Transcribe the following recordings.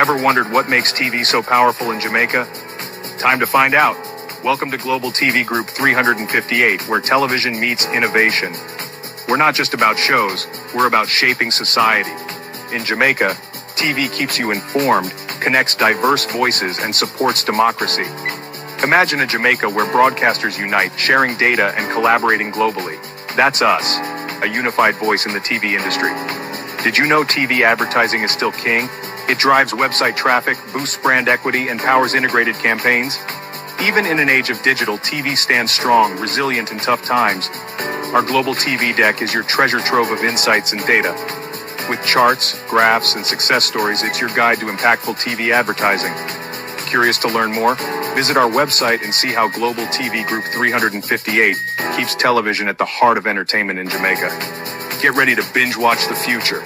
Ever wondered what makes TV so powerful in Jamaica? Time to find out. Welcome to Global TV Group 358, where television meets innovation. We're not just about shows, we're about shaping society. In Jamaica, TV keeps you informed, connects diverse voices, and supports democracy. Imagine a Jamaica where broadcasters unite, sharing data and collaborating globally. That's us, a unified voice in the TV industry. Did you know TV advertising is still king? It drives website traffic, boosts brand equity, and powers integrated campaigns. Even in an age of digital, TV stands strong, resilient in tough times. Our global TV deck is your treasure trove of insights and data. With charts, graphs, and success stories, it's your guide to impactful TV advertising. Curious to learn more? Visit our website and see how Global TV Group 358 keeps television at the heart of entertainment in Jamaica. Get ready to binge watch the future.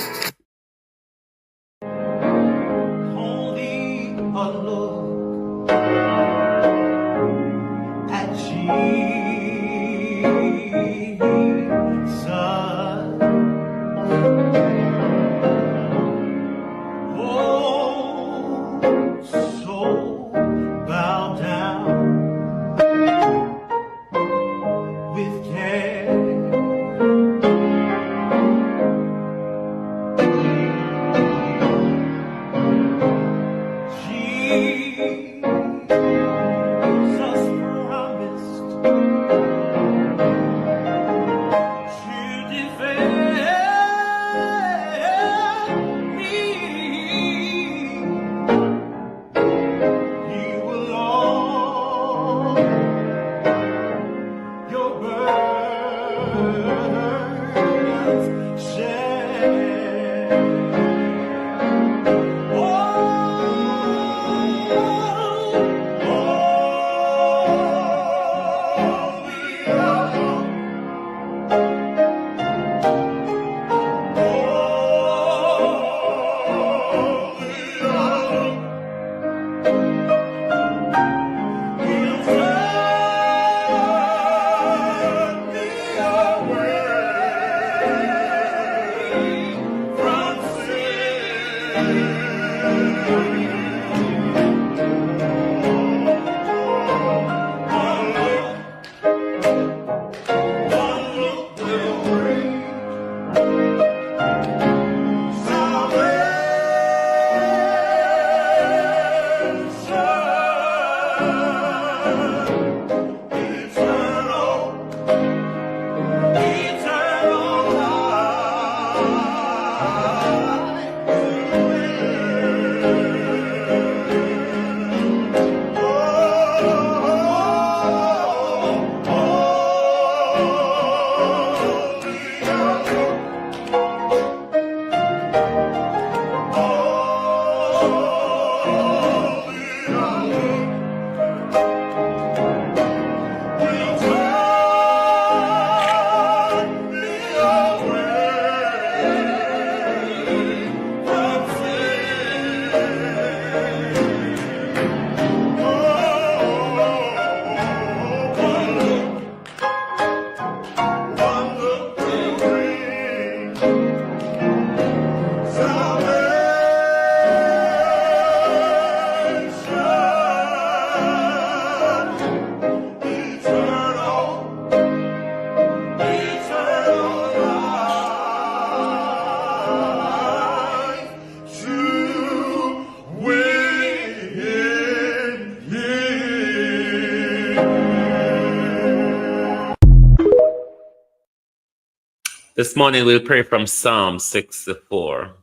This morning we'll pray from Psalm 64.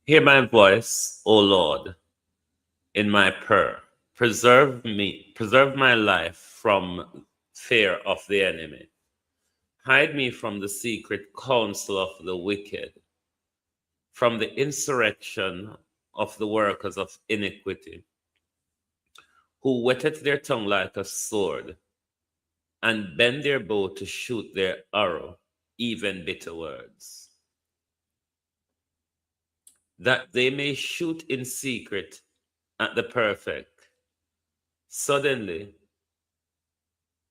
Hear my voice, O Lord, in my prayer. Preserve my life from fear of the enemy. Hide me from the secret counsel of the wicked, from the insurrection of the workers of iniquity, who whetted their tongue like a sword, and bend their bow to shoot their arrow, even bitter words, that they may shoot in secret at the perfect. Suddenly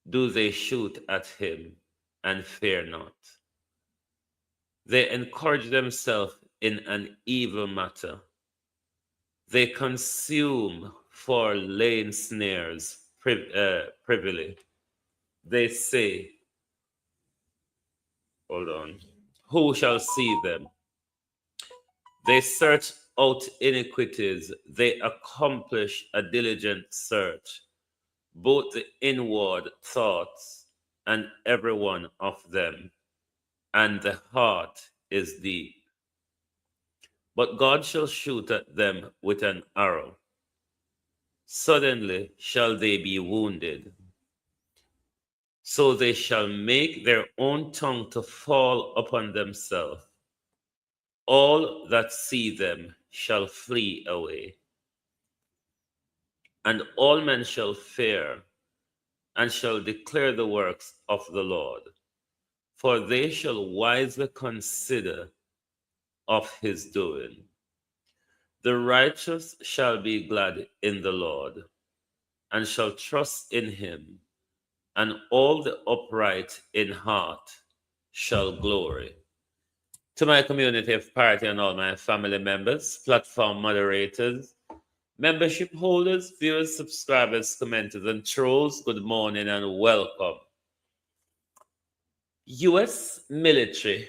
do they shoot at him and fear not. They encourage themselves in an evil matter. They consume for laying snares privily. They say, hold on, who shall see them? They search out iniquities. They accomplish a diligent search, both the inward thoughts and every one of them, and the heart is deep. But God shall shoot at them with an arrow. Suddenly shall they be wounded. So they shall make their own tongue to fall upon themselves. All that see them shall flee away. And all men shall fear and shall declare the works of the Lord. For they shall wisely consider of his doing. The righteous shall be glad in the Lord and shall trust in him, and all the upright in heart shall glory. To my community of party and all my family members, platform moderators, membership holders, viewers, subscribers, commenters, and trolls, good morning and welcome. U.S. military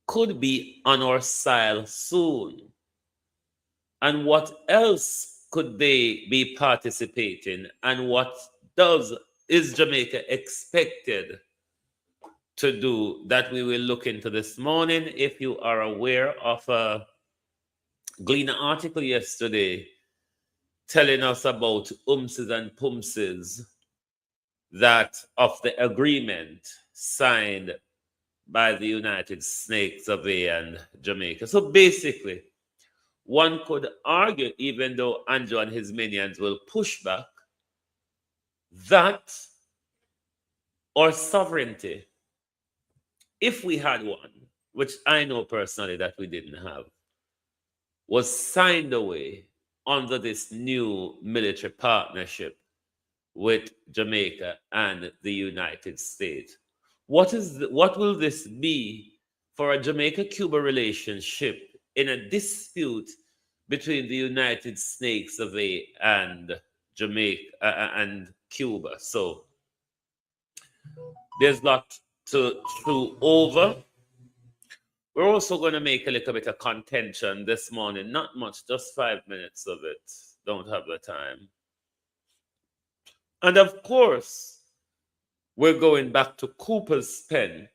could be on our soil soon. And what else could they be participating? And what is Jamaica expected to do? That we will look into this morning. If you are aware of a Gleaner article yesterday telling us about umses and pumses that of the agreement signed by the United States of A and Jamaica. So basically, one could argue, even though Andrew and his minions will push back, that our sovereignty, if we had one, which I know personally that we didn't have, was signed away under this new military partnership with Jamaica and the United States. What will this be for a Jamaica-Cuba relationship in a dispute between the United States of A and Jamaica and Cuba? So there's a lot to chew over. We're also going to make a little bit of contention this morning. Not much, just 5 minutes of it. Don't have the time. And of course, we're going back to Cooper's pen,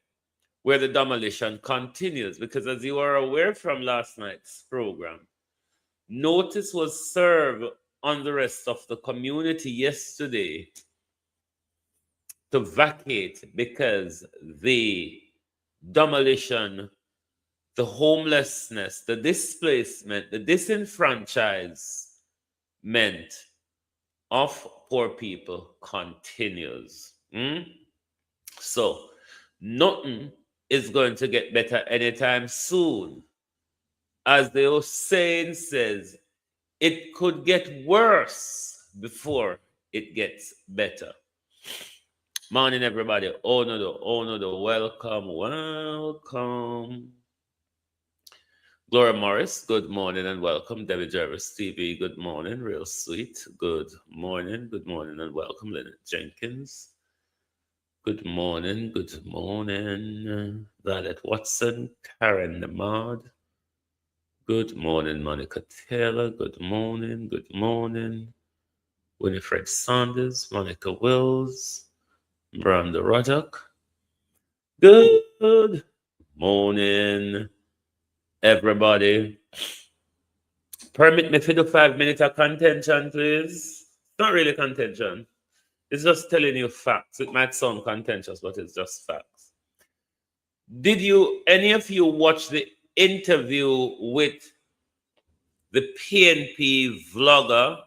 where the demolition continues, because as you are aware from last night's program, notice was served on the rest of the community yesterday to vacate because the demolition, the homelessness, the displacement, the disenfranchisement of poor people continues. So nothing is going to get better anytime soon. As the old saying says, it could get worse before it gets better. Morning, everybody. Oh no, welcome. Gloria Morris, good morning and welcome. Debbie Jervis TV, good morning. Real sweet, good morning and welcome. Leonard Jenkins, good morning. Violet Watson, Karen Namad, good morning. Monica Taylor, good morning. Winifred Saunders, Monica Wills, Branda Ruddock, good morning, everybody. Permit me to do 5 minutes of contention, please. Not really contention. It's just telling you facts. It might sound contentious, but it's just facts. Did any of you watch the interview with the PNP vlogger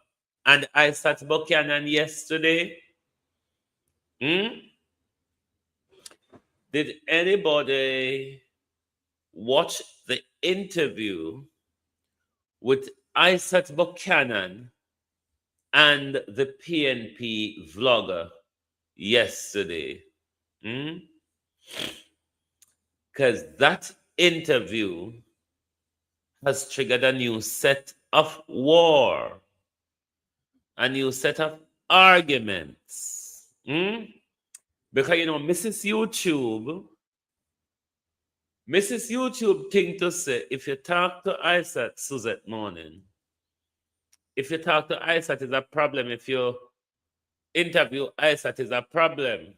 and Isaac Buchanan yesterday? Did anybody watch the interview with Isaac Buchanan and the PNP vlogger yesterday? Because that interview has triggered a new set of war, a new set of arguments. Because, Mrs. YouTube think to say, if you talk to Isaac Suzette morning, if you talk to Isaac is a problem, if you interview Isaac is a problem.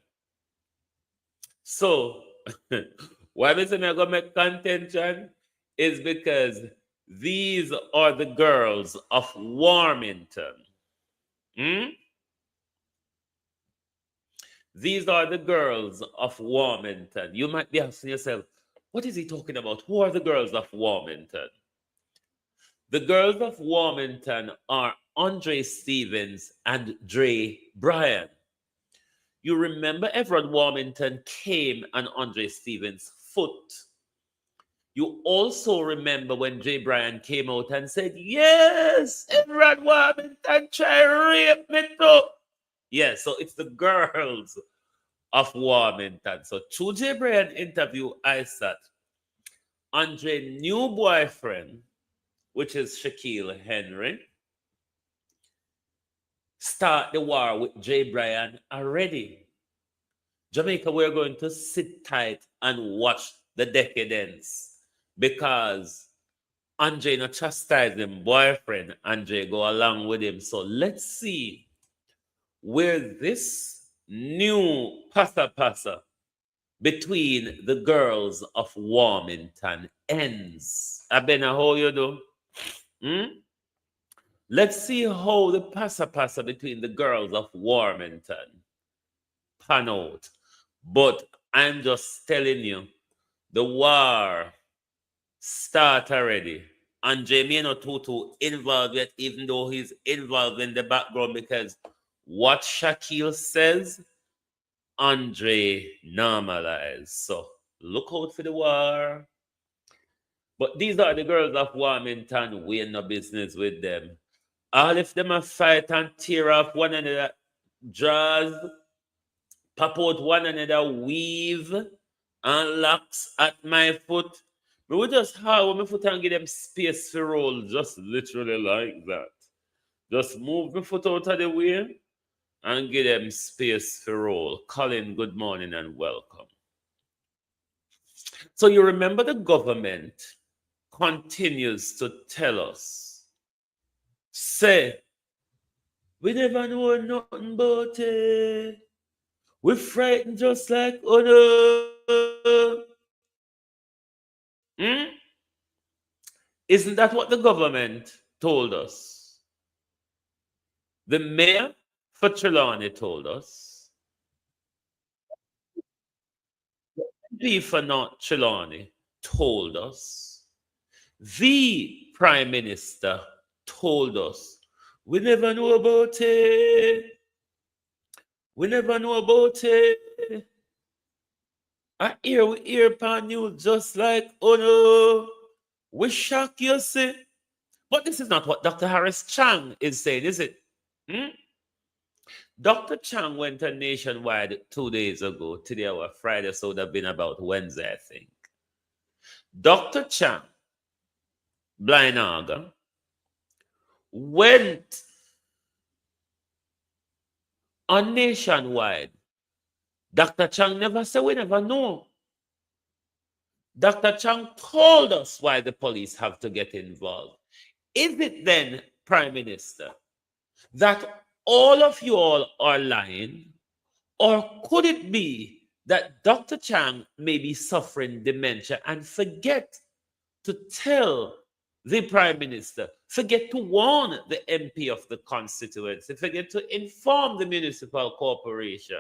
So, why I'm going to make contention is because these are the girls of Warmington. These are the girls of Warmington. You might be asking yourself, what is he talking about? Who are the girls of Warmington? The girls of Warmington are Andre Stevens and Dre Bryan. You remember Everett Warmington came on Andre Stevens' foot. You also remember when Jay Bryan came out and said, yes, Everett Warmington try rape me too. Yes, so it's the girls of Warmington. So through Jay Bryan interview I sat, Andre new boyfriend, which is Shaquille Henry, start the war with Jay Bryan already. Jamaica, we're going to sit tight and watch the decadence because Andre not chastise him boyfriend, Andre go along with him. So let's see where this new passa between the girls of Warmington ends. Abena, how you do? Let's see how the passa between the girls of Warmington pan out. But I'm just telling you, the war start already. And Jamie not too involved yet, even though he's involved in the background, because what Shaquille says, Andre normalized. So look out for the war. But these are the girls of Warmington. We ain't no business with them. All if them a fight and tear off one another jaws, pop out one another weave and locks at my foot. But we just hold my foot and give them space for roll, just literally like that. Just move my foot out of the way and give them space for roll. Colin, good morning and welcome. So you remember the government continues to tell us, say, we never know nothing about it. We're frightened just like, oh no. Isn't that what the government told us? The mayor for Trelawney told us. The MP for North Trelawney told us. The Prime Minister told us. We never know about it. We never know about it. I hear upon you just like, oh no, we shock you, see. But this is not what Dr. Harris Chang is saying, is it? Dr. Chang went on Nationwide 2 days ago. Today or Friday, so it would have been about Wednesday, I think. Dr. Chang, Blinaga, went on Nationwide. Dr. Chang never said we never know. Dr. Chang told us why the police have to get involved. Is it then, Prime Minister, that all of you all are lying? Or could it be that Dr. Chang may be suffering dementia and forget to tell the Prime Minister, forget to warn the MP of the constituency, forget to inform the municipal corporation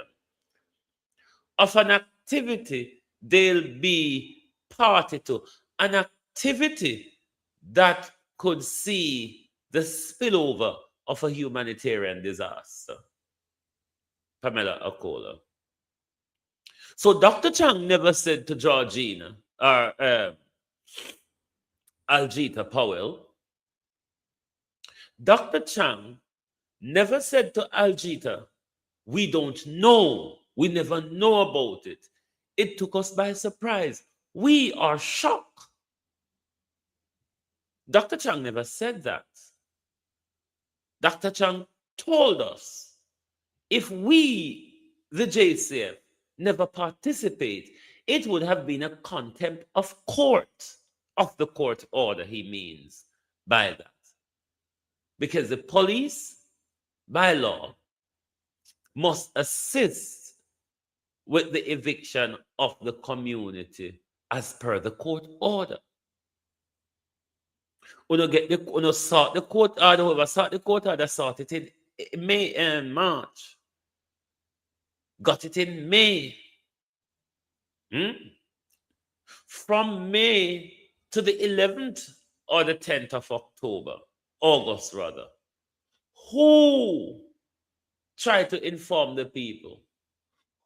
of an activity they'll be party to, an activity that could see the spillover of a humanitarian disaster? Pamela Akola. So Dr. Chang never said to Georgina or Aljita Powell, Dr. Chang never said to Aljita, we don't know. We never know about it. It took us by surprise. We are shocked. Dr. Chang never said that. Dr. Chang told us if we, the JCF, never participate, it would have been a contempt of court, of the court order, he means by that. Because the police, by law, must assist with the eviction of the community as per the court order. Uno sought the court order, whoever sought the court order sought it in May and March. Got it in May. From May to the 11th or the 10th of October, August rather. Who tried to inform the people?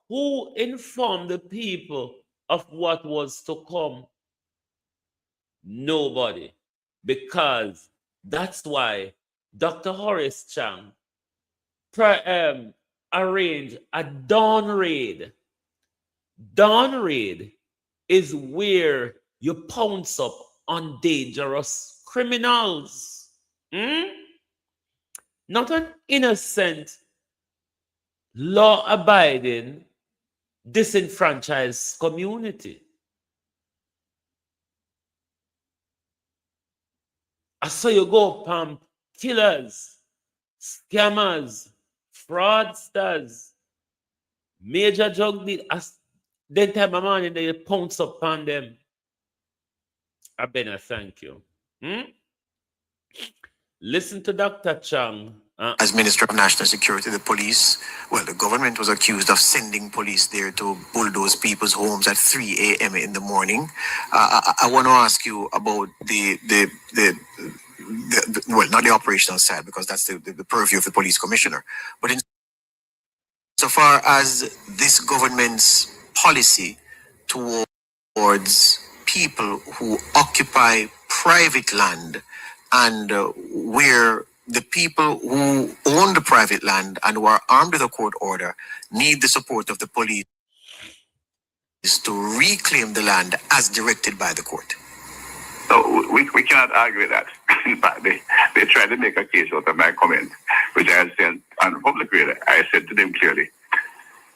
Who informed the people of what was to come? Nobody. Because that's why Dr. Horace Chang arranged a dawn raid. Dawn raid is where you pounce up on dangerous criminals. Not an innocent, law-abiding, disenfranchised community. I saw you go pump killers, scammers, fraudsters, major drug dealers. Then time of morning they pounce up on them. I better thank you. Listen to Dr. Chang. As Minister of National Security, the police, the government was accused of sending police there to bulldoze people's homes at 3 a.m. in the morning. I want to ask you about not the operational side, because that's the purview of the police commissioner, but in so far as this government's policy towards people who occupy private land and where the people who own the private land and who are armed with a court order need the support of the police to reclaim the land as directed by the court. So we cannot argue with that. In fact, they tried to make a case out of my comment, which I had said on the public radio. I said to them clearly,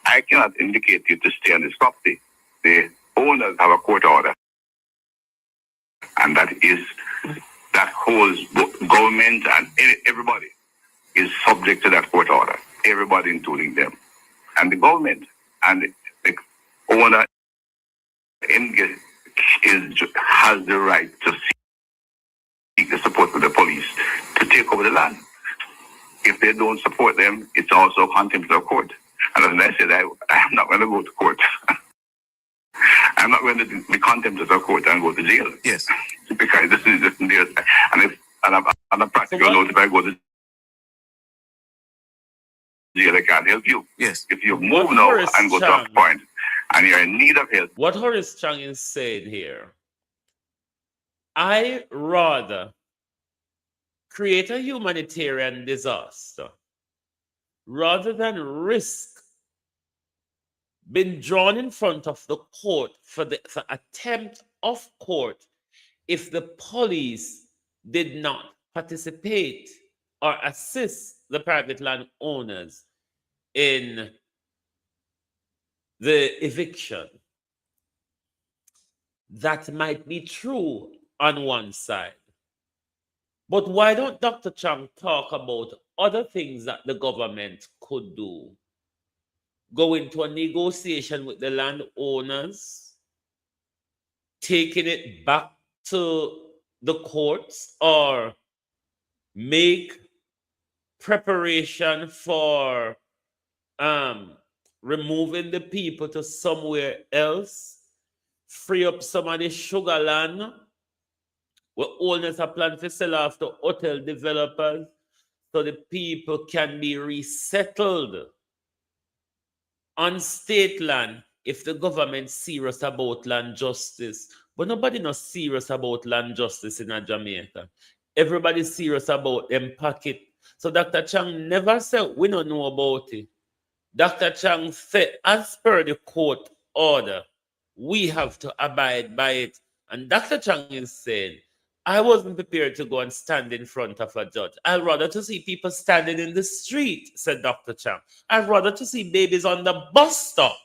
I cannot indicate you to stay on this property. The owners have a court order, and that holds government and everybody is subject to that court order. Everybody, including them, and the government and the owner has the right to seek the support of the police to take over the land. If they don't support them, it's also contempt of court. And as I said, I'm not going to go to court. I'm not going to be contempt of court and go to jail. Yes. Because this is just there. And on a practical note, if I go to jail, I can't help you. Yes. If you move now and go to a point and you're in need of help. What Horace Chang is saying here, I rather create a humanitarian disaster rather than risk being drawn in front of the court for attempt of court if the police did not participate or assist the private land owners in the eviction. That might be true on one side. But why don't Dr. Chang talk about other things that the government could do? Go into a negotiation with the landowners, taking it back to the courts, or make preparation for removing the people to somewhere else, free up some of the sugar land where owners are planning to sell off to hotel developers so the people can be resettled on state land if the government's serious about land justice. But nobody not serious about land justice in Jamaica. Everybody's serious about them pocket. So Dr. Chang never said we don't know about it. Dr. Chang said, as per the court order, we have to abide by it. And Dr. Chang is saying, I wasn't prepared to go and stand in front of a judge. I'd rather to see people standing in the street, said Dr. Chang. I'd rather to see babies on the bus stop,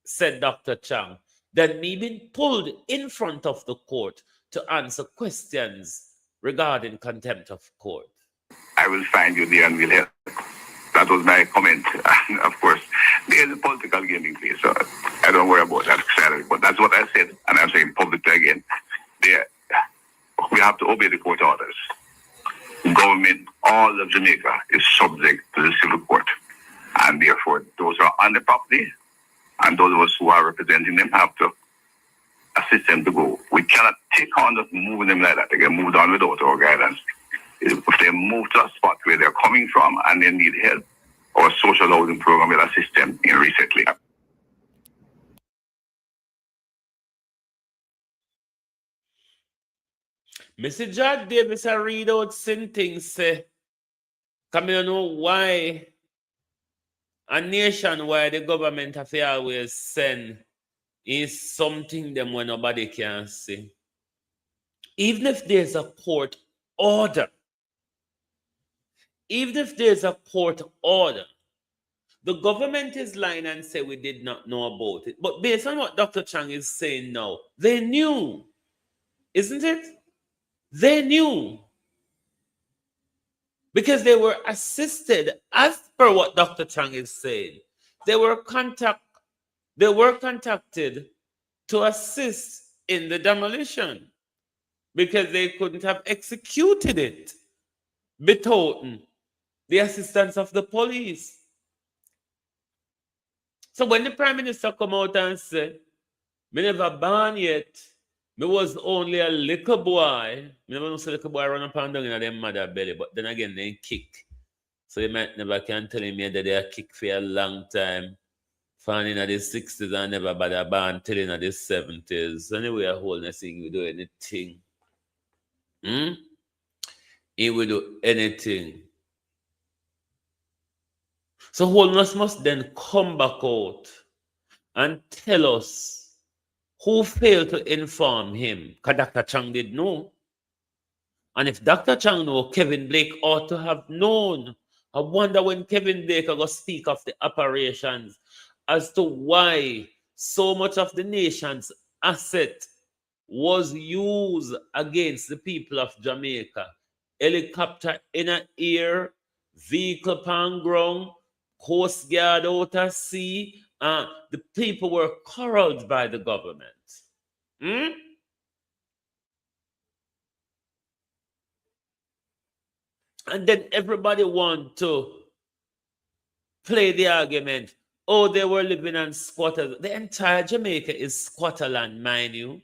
said Dr. Chang, than me being pulled in front of the court to answer questions regarding contempt of court. I will find you there and we'll help. That was my comment. And of course, there's a political game in place, so I don't worry about that salary. But that's what I said, and I'm saying publicly again. We have to obey the court orders. Government, all of Jamaica is subject to the civil court. And therefore, those who are on the property and those of us who are representing them have to assist them to go. We cannot take on just moving them like that. They get moved on without our guidance. If they move to a spot where they're coming from and they need help, our social housing program will assist them in resettling. Mr. John Davis, I read out things say, come you know why a nation where the government have to always send is something them when nobody can see. Even if there's a court order, the government is lying and say we did not know about it. But based on what Dr. Chang is saying now, they knew, isn't it? They knew. Because they were assisted, as per what Dr. Chang is saying. They were contacted to assist in the demolition because they couldn't have executed it without the assistance of the police. So when the Prime Minister come out and say, me never born yet, me was only a little boy. Me never know say little boy run up and down in their mother belly, but then again they kick. So you might never can tell me that they are kick for a long time. Found in the 60s and never bother born till in the 70s. Anyway, a wholeness thing we do anything. He will do anything. So wholeness must then come back out and tell us who failed to inform him? Because Dr. Chang did know. And if Dr. Chang know, Kevin Blake ought to have known. I wonder when Kevin Blake will speak of the operations as to why so much of the nation's asset was used against the people of Jamaica. Helicopter in the air, vehicle on ground, Coast Guard out at sea. The people were corralled by the government. And then everybody want to play the argument. Oh, they were living on squatters. The entire Jamaica is squatter land, mind you.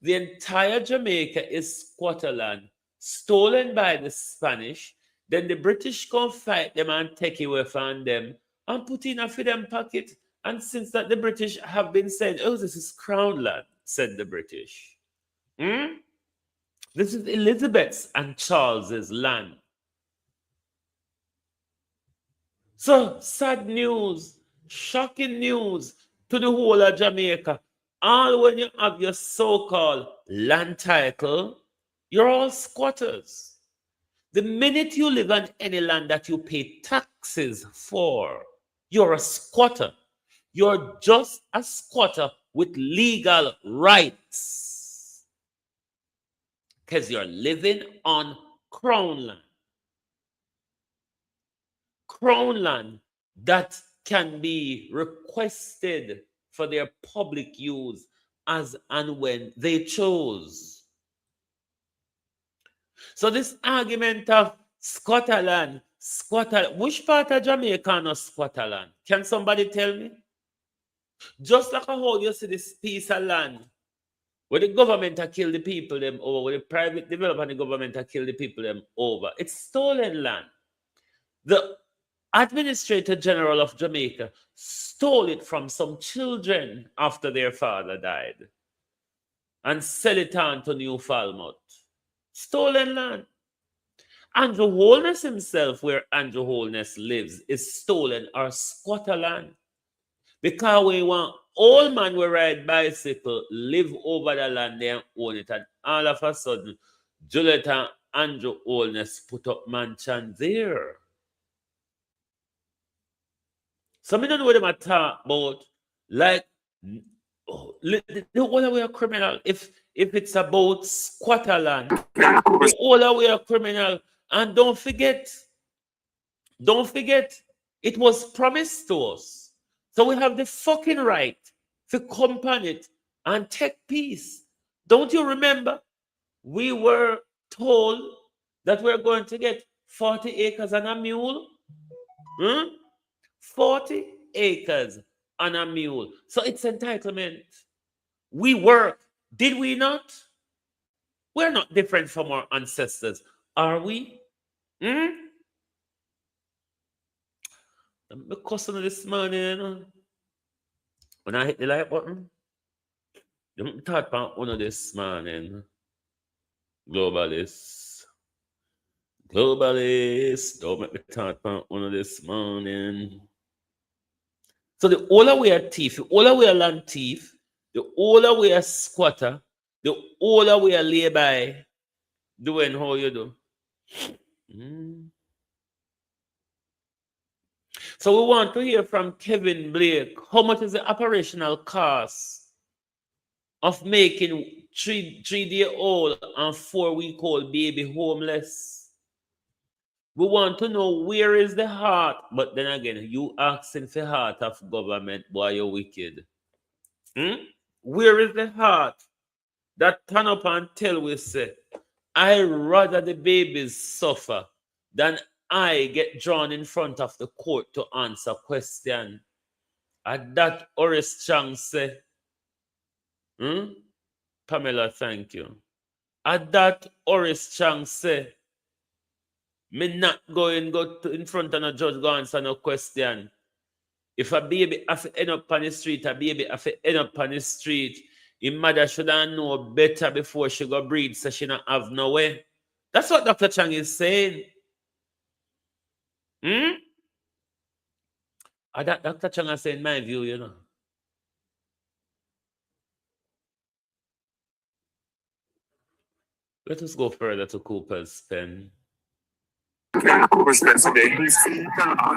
The entire Jamaica is squatter land, stolen by the Spanish. Then the British come fight them and take away from them and put in a for them pocket. And since that the British have been saying, oh, this is crown land, said the British. This is Elizabeth's and Charles's land. So sad news, shocking news to the whole of Jamaica. All when you have your so-called land title, you're all squatters. The minute you live on any land that you pay taxes for, you're a squatter. You're just a squatter with legal rights. Because you're living on crown land. Crown land that can be requested for their public use as and when they chose. So this argument of Scotland, which part of Jamaica is Scotland? Can somebody tell me? Just like how you see this piece of land where the government have killed the people them over, where the private developer and the government have killed the people them over. It's stolen land. The Administrator General of Jamaica stole it from some children after their father died and sell it on to New Falmouth. Stolen land. Andrew Holness himself, where Andrew Holness lives, is stolen or squatter land. Because we want old man will ride bicycle, live over the land there and own it. And all of a sudden, Juliet and Andrew Holness put up mansion there. So I don't know what them talk about. Like, the whole way a criminal. If it's about squatter land, the whole way a criminal. And don't forget, it was promised to us. So we have the fucking right to come on it and take peace. Don't you remember? We were told that we're going to get 40 acres and a mule. 40 acres and a mule. So it's entitlement. We work. Did we not? We're not different from our ancestors. Are we? I'm cussing this morning. When I hit the like button, don't talk about one of this morning. Globalists, don't make me talk about one of this morning. So the older we are thief, the older we are land thief, the older we are squatter, the older we are lay by doing how you do. So we want to hear from Kevin Blake. How much is the operational cost of making 3-day-old and 4-week-old baby homeless? We want to know where is the heart. But then again, you asking for heart of government, boy, you're wicked. Where is the heart that turn up and tell we say, I rather the babies suffer than I get drawn in front of the court to answer question. And that Horace Chang say, Pamela, thank you. And that Horace Chang say, me not going go to in front of a judge go answer no question. If a baby have to end up on the street, a baby have to end up on the street, his mother should have know better before she go breed so she not have no way. That's what Dr. Chang is saying. And that Dr. Chang is saying my view, you know. Let us go further to Cooper's Pen. Cooper's Pen today,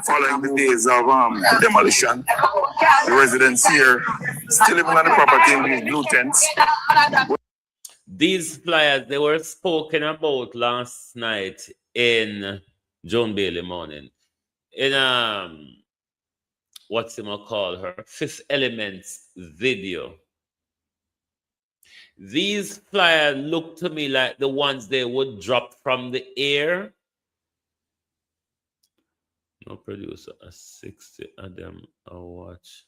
following the days of demolition. The residents here still living on the property in these blue tents. These flyers, they were spoken about last night in Joan Bailey morning. In what's him call her? Fifth Element's video. These flyers look to me like the ones they would drop from the air. No producer, a 60 of them I watch.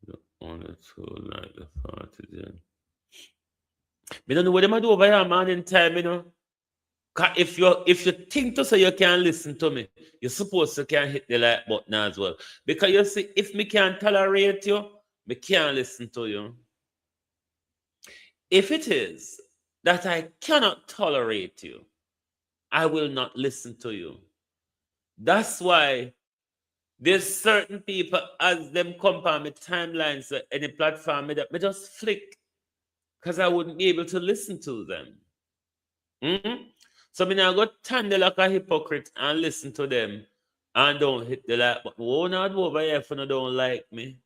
The only two like the 40 then. I don't know what them do over here, man, in time, you know. If you think to say you can listen to me, you're supposed to can hit the like button as well. Because you see, if me can't tolerate you, me can't listen to you. If it is that I cannot tolerate you, I will not listen to you. That's why there's certain people, as them come on my timelines, so any platform, me just flick. Because I wouldn't be able to listen to them. So I now go stand there like a hypocrite and listen to them and don't hit the like button. Oh, not over here if you don't like me.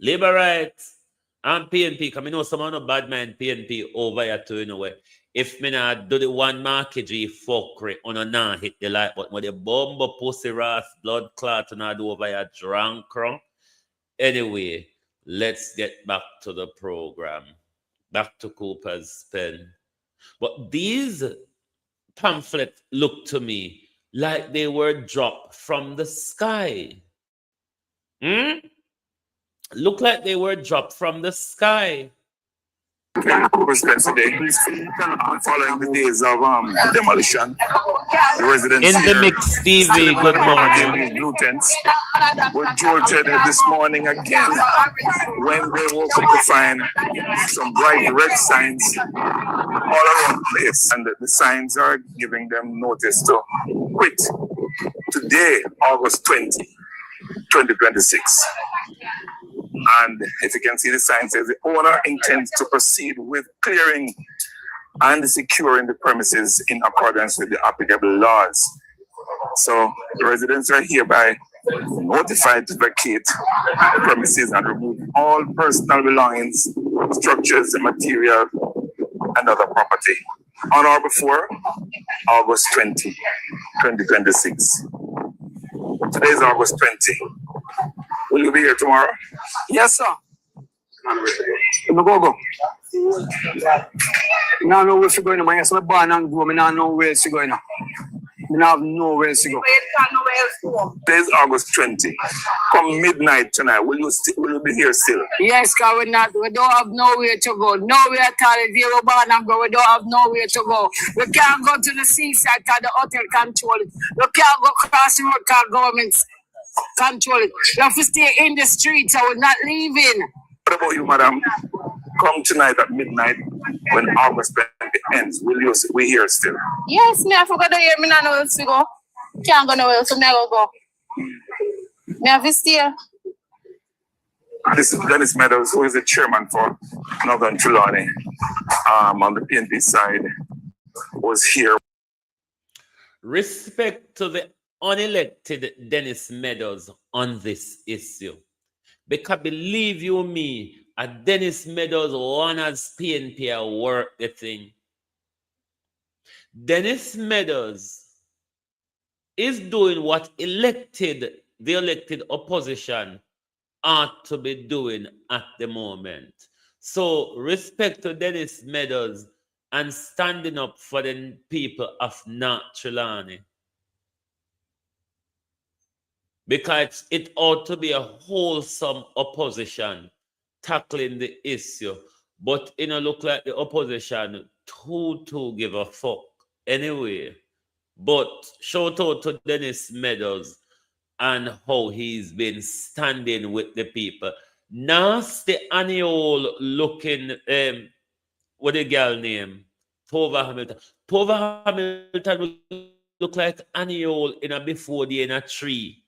Labor rights and PNP, because I know someone no bad man PNP over here too, you know way. If me not do the one market fuckery on not hit the like button with the bumbo pussy ras blood clot and I do over here drunk. Anyway, let's get back to the program. Back to Cooper's Pen. But these pamphlets look to me like they were dropped from the sky. Look like they were dropped from the sky. Cooper's Pen today, following the days of demolition. The residents in the mix, Stevie, good morning. Blue tents were jolted this morning again when they woke up to find some bright red signs all around the place, and the signs are giving them notice to quit today, August 20, 2026. And if you can see, the sign says the owner intends to proceed with clearing and securing the premises in accordance with the applicable laws. So the residents are hereby notified to vacate the premises and remove all personal belongings, structures, material, and other property on or before August 20, 2026. Today is August 20. Will you be here tomorrow? Yes, sir. Go. Now know where to go. I guess my born and go. I now know where to go. I have nowhere to go. Today is August 20. Come midnight tonight, will you be here still? Yes, because we don't have nowhere to go. Nowhere at all. If you're born and go, we don't have nowhere to go. We can't go to the seaside because the hotel control it. We can't go across the road because government control it. We have to stay in the streets, so we're not leaving. What about you, madam? Come tonight at midnight when August 20 ends. Will you be here still? Yes, me I forgot to hear me not know where to go. Can't go nowhere, so me I go. Me have to stay. This is Dennis Meadows, who is the chairman for Northern Trelawney, on the PNP side, was here. Respect to the unelected Dennis Meadows on this issue. Because believe you me, a Dennis Meadows one as PNP work the thing. Dennis Meadows is doing what the elected opposition ought to be doing at the moment. So respect to Dennis Meadows and standing up for the people of North Trelawney. Because it ought to be a wholesome opposition tackling the issue. But it don't look like the opposition to give a fuck anyway. But shout out to Dennis Meadows and how he's been standing with the people. Nasty annual looking, what the girl name? Tova Hamilton. Tova Hamilton look like annual in a before day in a tree.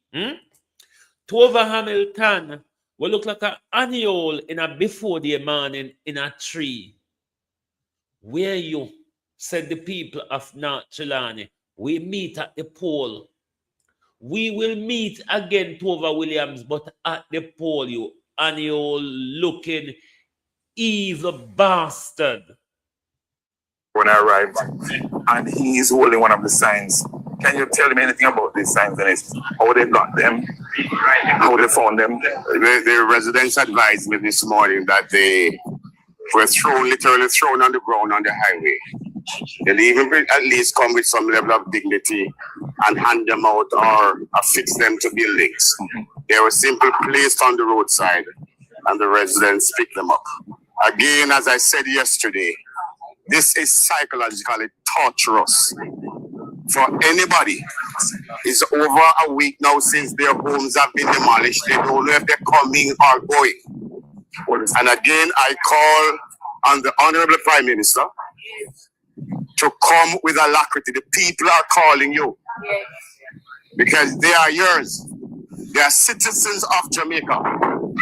Tova Hamilton will look like an annual in a before the morning in a tree. Where you, said the people of North Trelawney, we meet at the poll. We will meet again, Tova Williams, but at the poll, you annual looking evil bastard. When I arrived, and he is holding one of the signs. Can you tell me anything about these signs and how they got them, how they found them? The residents advised me this morning that they were literally thrown on the ground on the highway. They'll even at least come with some level of dignity and hand them out or affix them to buildings. They were simply placed on the roadside and the residents picked them up. Again, as I said yesterday, this is psychologically torturous for anybody. It's over a week now since their homes have been demolished. They don't know if they're coming or going. And again, I call on the Honorable Prime Minister to come with alacrity. The people are calling you because they are yours. They are citizens of Jamaica.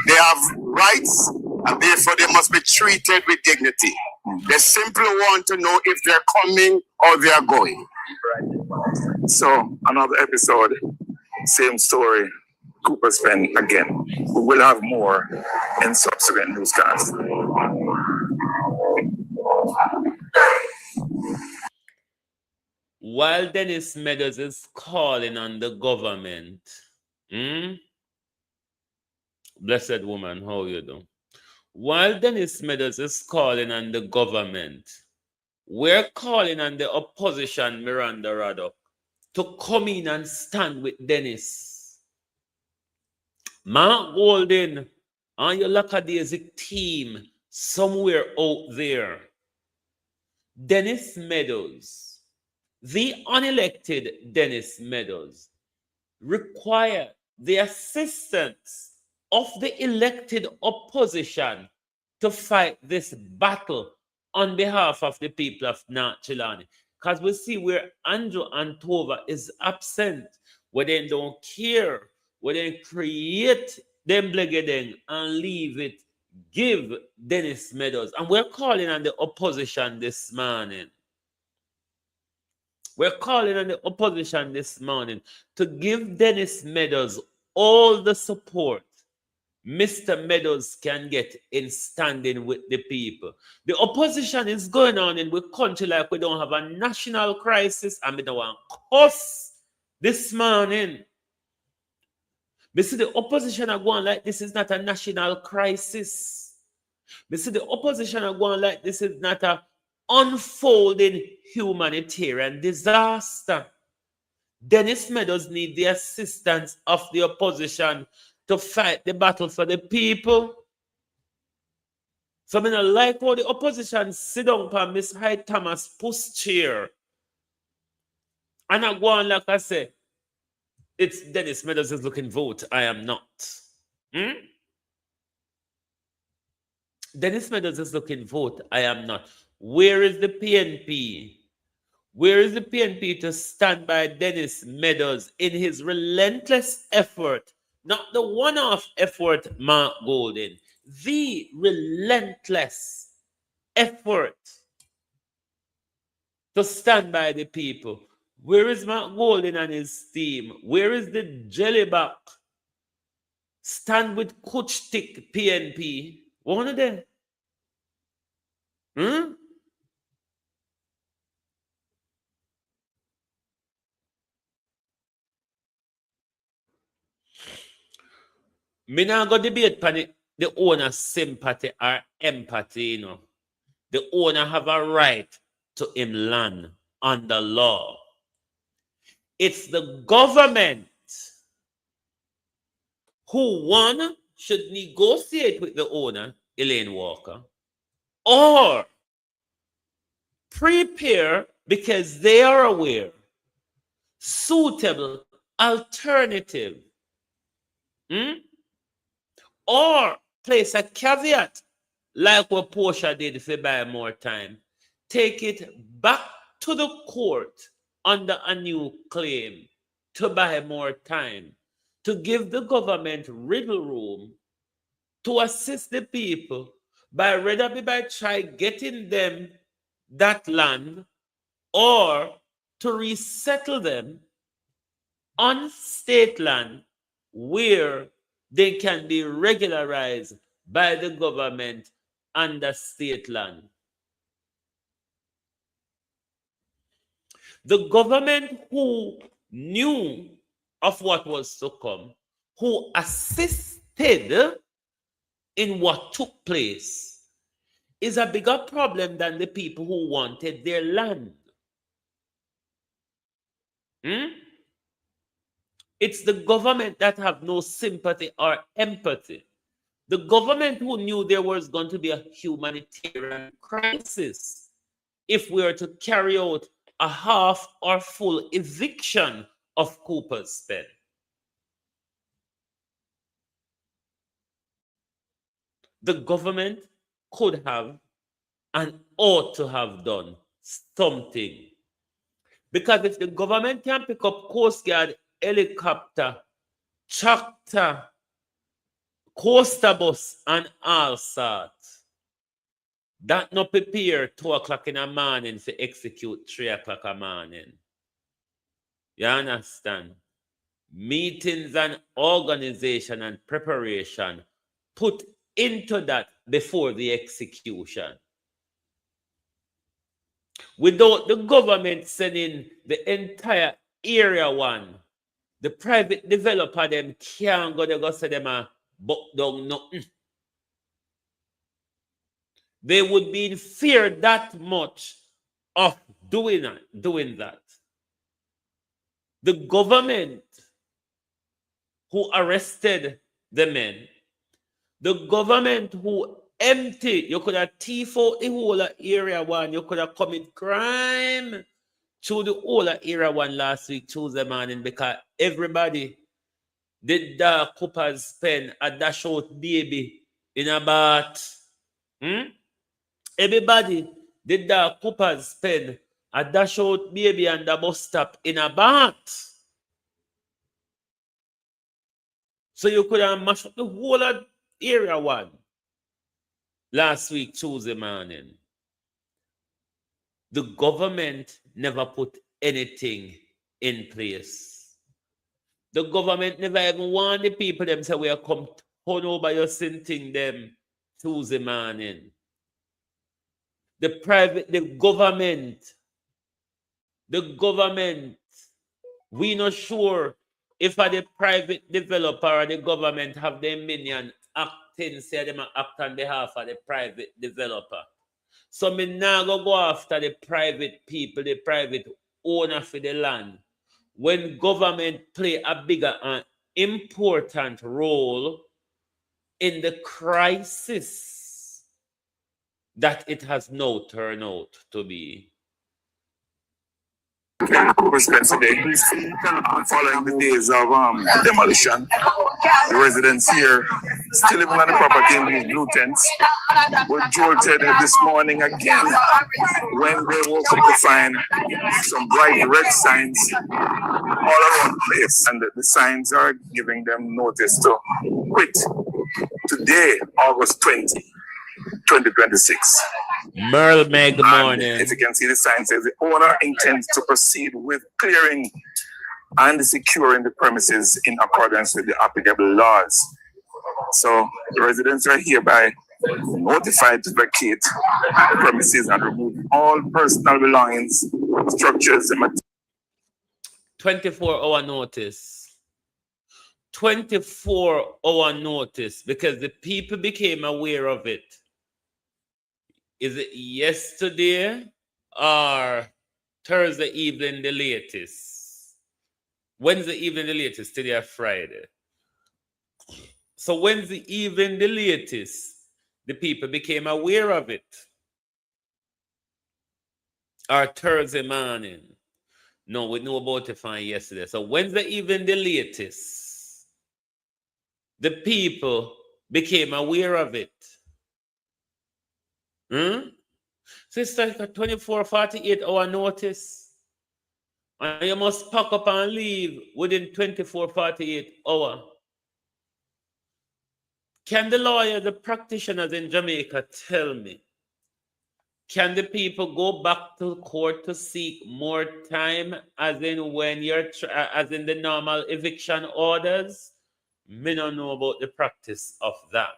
They have rights and therefore they must be treated with dignity. They simply want to know if they're coming or they are going. So, another episode, same story, Cooper's Pen again. We will have more in subsequent newscasts. While Dennis Meadows is calling on the government, blessed woman, how you do? While Dennis Meadows is calling on the government, we're calling on the opposition, Miranda Raddock, to come in and stand with Dennis. Mark Golden and your lackadaisic team somewhere out there. Dennis Meadows, the unelected Dennis Meadows, require the assistance of the elected opposition to fight this battle on behalf of the people of North Trelawney. Because we see where Andrew and Tova is absent, where they don't care, where they create them blegedeng and leave it. Give Dennis Meadows. And we're calling on the opposition this morning. We're calling on the opposition this morning to give Dennis Meadows all the support Mr. Meadows can get in standing with the people. The opposition is going on in the country like we don't have a national crisis, and we don't want cuss this morning. We see the opposition are going like this is not a national crisis. We see the opposition are going like this is not a unfolding humanitarian disaster. Dennis Meadows needs the assistance of the opposition to fight the battle for the people. So I don't like how the opposition sit down for Miss Hyde Thomas push chair. And I go on like I say, it's Dennis Meadows is looking vote. I am not. Dennis Meadows is looking vote. I am not. Where is the PNP? Where is the PNP to stand by Dennis Meadows in his relentless effort? Not the one-off effort, Mark Golden. The relentless effort to stand by the people. Where is Mark Golden and his team? Where is the jellyback? Stand with Coach Stick PNP. One of them. Me not go debate pan the owner's sympathy or empathy, you know. The owner have a right to him land under law. It's the government who, one, should negotiate with the owner, Elaine Walker, or prepare, because they are aware, suitable alternative. Or place a caveat, like what Portia did if they buy more time. Take it back to the court under a new claim to buy more time, to give the government wriggle room to assist the people by try getting them that land or to resettle them on state land where they can be regularized by the government under state land. The government who knew of what was to come, who assisted in what took place, is a bigger problem than the people who wanted their land. It's the government that have no sympathy or empathy. The government who knew there was going to be a humanitarian crisis if we were to carry out a half or full eviction of Cooper's Spend. The government could have and ought to have done something. Because if the government can pick up Coast Guard helicopter, tractor, coaster bus, and all sorts, that not prepare 2 o'clock in the morning to execute 3 o'clock in the morning. You understand? Meetings and organization and preparation put into that before the execution. Without the government sending the entire area one, the private developer them can't go say them a buck down nothing. They would be in fear that much of doing that. The government who arrested the men, the government who empty, you could have thief out the whole area one, you could have commit crime through the whole area one last week, Tuesday morning, because everybody did the Cooper's Spend a dash out baby in a bath. Everybody did the Cooper's Spend a dash out baby and the bus stop in a bath. So you could have mashed up the whole of area 1 last week, Tuesday morning. The government never put anything in place. The government never even warned the people them say we are come turn over your sin thing them Tuesday morning. The government, we not sure if the private developer or the government have their minion acting, say them act on behalf of the private developer. So me now go after the private people, the private owner for the land. When government play a bigger and important role in the crisis that it has now turned out to be. Today, following the days of demolition, the residents here still living on the property in these blue tents were jolted this morning again when they woke up to find some bright red signs all around the place, and the signs are giving them notice to quit today, August 20, 2026. Merle Meg, good morning. As you can see, the sign says the owner intends to proceed with clearing and securing the premises in accordance with the applicable laws. So the residents are hereby notified to vacate the premises and remove all personal belongings, structures, and materials. 24-hour notice. 24-hour notice, because the people became aware of it. Is it yesterday or Thursday evening the latest? Wednesday evening the latest, today or Friday. So Wednesday evening the latest, the people became aware of it. Or Thursday morning. No, we knew about it from yesterday. So Wednesday evening the latest, the people became aware of it. So it's like a 24, 48-hour notice. And you must pack up and leave within 24, 48 hours. Can the lawyer, the practitioners in Jamaica tell me, can the people go back to court to seek more time as in when you're, as in the normal eviction orders? Me don't know about the practice of that.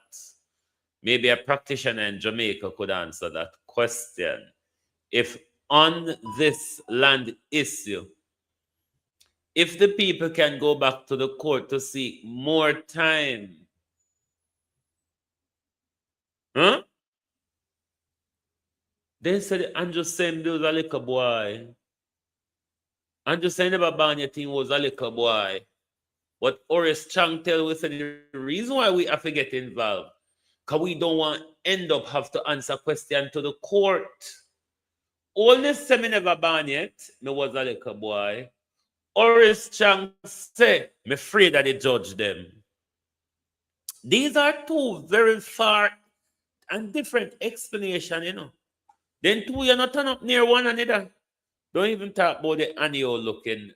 Maybe a practitioner in Jamaica could answer that question. If on this land issue, if the people can go back to the court to seek more time, they said Unjust saying was a little boy. Unjust saying never ban your thing was a little boy. What Horace Chang tell us the reason why we have to get involved, because we don't want to end up have to answer question to the court. Only say me never ban yet, me was a little boy. Horace Chang say, me afraid that they judge them. These are two very far and different explanations, you know. Then two, you're not turn up near one another. Don't even talk about the annual looking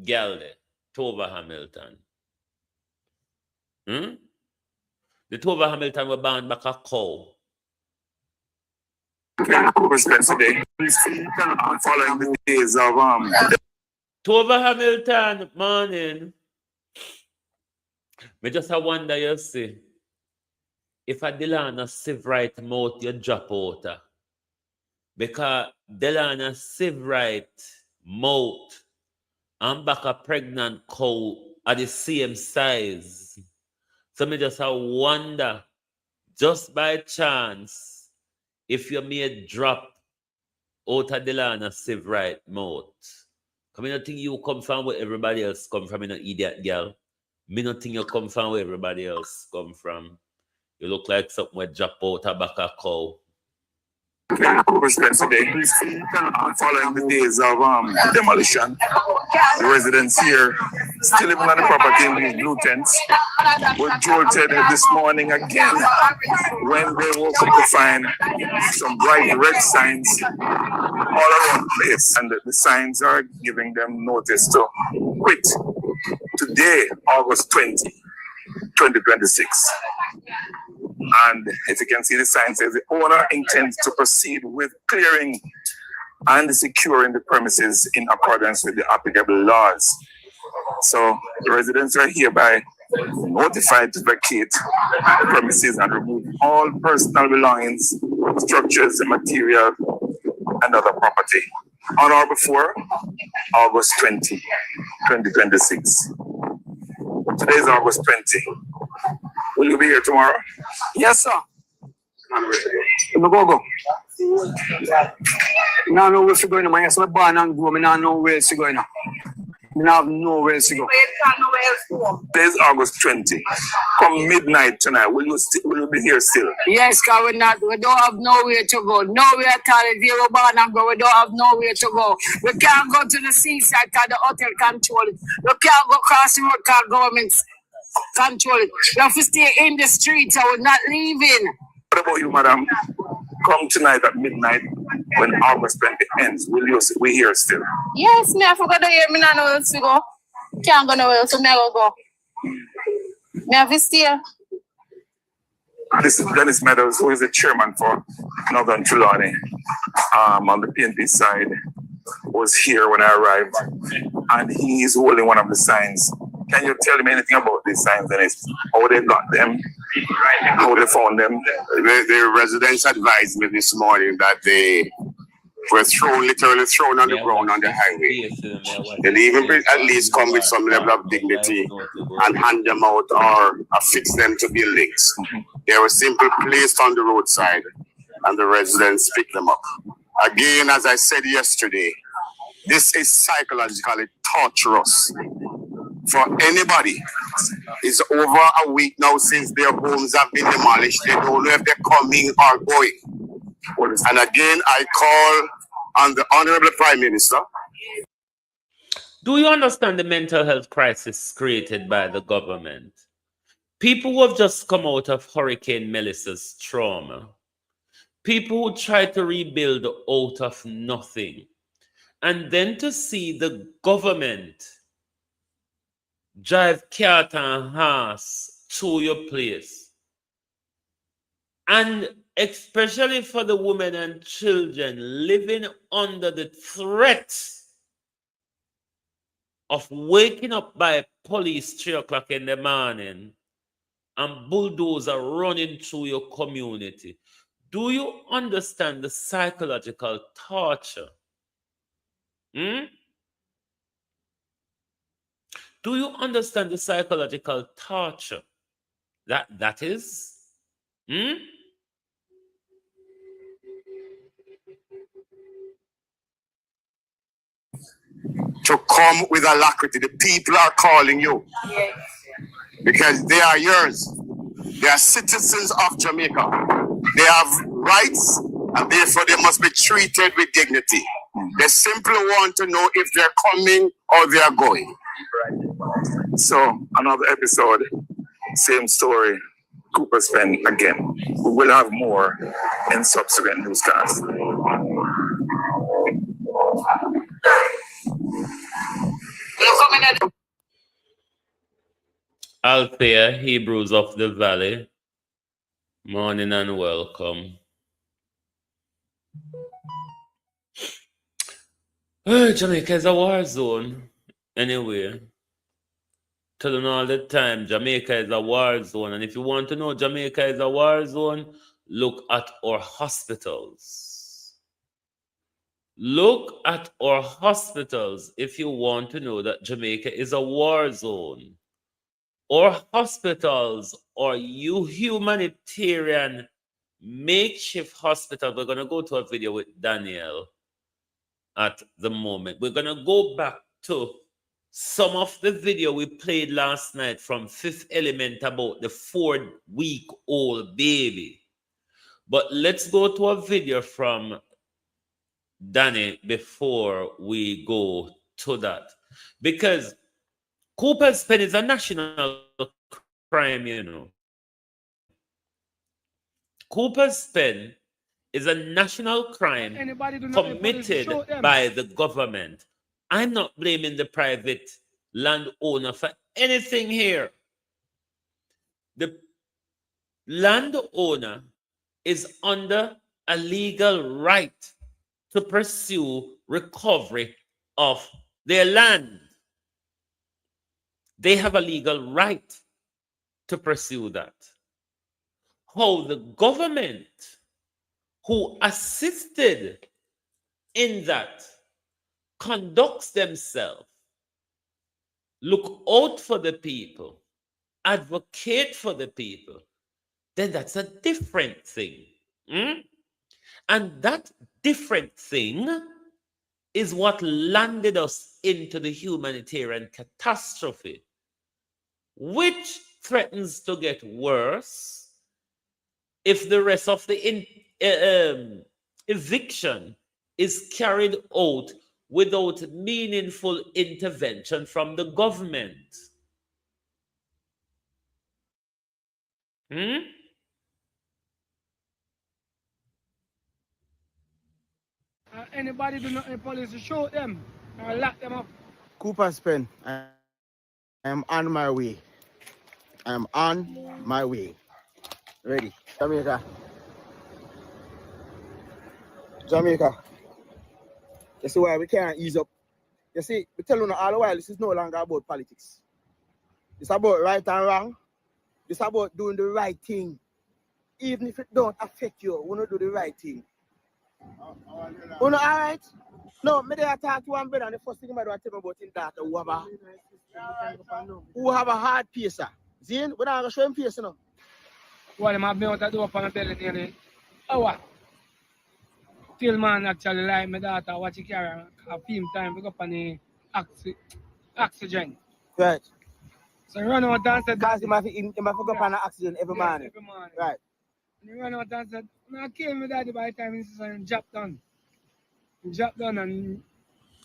girl there, Tova Hamilton. The Tova Hamilton were born back a cow. Today, following the days of Tova Hamilton, morning. Me just wonder, you see, if a Delana sieve right mouth, you drop out. Because Delana sieve right mouth and back a pregnant cow are the same size. So me just wonder, just by chance, if you may drop out of Delana sieve right mouth. Because I don't think you come from where everybody else come from, you know, idiot girl. Me don't think you come from where everybody else come from. You look like something where drop out of back a cow. Today, following the days of demolition, the residents here still living on the property in these blue tents were jolted this morning again when they woke up to find some bright red signs all around the place, and the signs are giving them notice to quit today, August 20, 2026. And as you can see, the sign says the owner intends to proceed with clearing and securing the premises in accordance with the applicable laws. So the residents are hereby notified to vacate the premises and remove all personal belongings, structures, material, and other property on or before August 20, 2026. Today is August 20. Will you be here tomorrow? Yes, sir. Go. Now know where to go. I have born and go. I know where to go. I have nowhere to go. Today is August 20. Come midnight tonight, will you be here still? Yes, because we don't have nowhere to go. Nowhere at all. If you're born and go, we don't have nowhere to go. We can't go to the seaside because the hotel control it. We can't go across the road because government control it. We have to stay in the streets. I will not leaving. What about you, madam? Come tonight at midnight when August 20 ends. Will you be here still? Yes, me I forgot to hear me not know where to go. Can't go nowhere, so me I go. Me have to stay. This is Dennis Meadows, who is the chairman for Northern Trelawney on the PNP side, was here when I arrived, and he is holding one of the signs. Can you tell me anything about these signs, Dennis? How they got them? How they found them? The residents advised me this morning that they were literally thrown on the ground on the highway. They'll even at least come with some level of dignity and hand them out or affix them to buildings. They were simply placed on the roadside and the residents picked them up. Again, as I said yesterday, this is psychologically torturous for anybody. It's over a week now since their homes have been demolished. They don't know if they're coming or going. And again, I call on the Honorable Prime Minister. Do you understand the mental health crisis created by the government? People who have just come out of Hurricane Melissa's trauma. People who try to rebuild out of nothing. And then to see the government drive cart and horse to your place. And especially for the women and children living under the threat of waking up by police 3 o'clock in the morning and bulldozer running through your community. Do you understand the psychological torture? Do you understand the psychological torture that is? To come with alacrity. The people are calling you. Yes. Because they are yours. They are citizens of Jamaica. They have rights and therefore they must be treated with dignity. They simply want to know if they're coming or they are going. So another episode, same story, Cooper's Pen again. We will have more in subsequent newscasts. Althea, Hebrews of the Valley, morning and welcome. Jamaica is a war zone. Anyway, tell them all the time, Jamaica is a war zone. And if you want to know Jamaica is a war zone, look at our hospitals. Look at our hospitals if you want to know that Jamaica is a war zone. Our hospitals are humanitarian makeshift hospitals. We're going to go to a video with Daniel at the moment. We're going to go back to some of the video we played last night from Fifth Element about the 4-week-old baby. But let's go to a video from Danny before we go to that. Because Cooper's Pen is a national crime, you know. Cooper's Pen is a national crime committed by the government. I'm not blaming the private landowner for anything here. The landowner is under a legal right to pursue recovery of their land. They have a legal right to pursue that. How the government who assisted in that conducts themselves, look out for the people, advocate for the people, then that's a different thing. And that different thing is what landed us into the humanitarian catastrophe, which threatens to get worse if the rest of the eviction is carried out without meaningful intervention from the government. Anybody do nothing, police shoot them or lock them up. Cooper's Pen, I am on my way. I am on my way. Ready. Jamaica. Jamaica. You see why we can't ease up. You see, we tell you all the while, this is no longer about politics. It's about right and wrong. It's about doing the right thing. Even if it don't affect you, we don't do the right thing. You know, all right? No, me there talk to one brother, and the first thing I do is tell me about his daughter who have a hard pacer. Zine, we don't show him face, you know. Well, I'm about to do up on the belly nearly hour. Till man actually like my daughter watch it carry a film time pick up on the oxygen. Right. So he run out and said because he might go up on the oxygen every morning. Every morning. Right. And he ran out and said, I came with daddy by the time he said job done. Job done and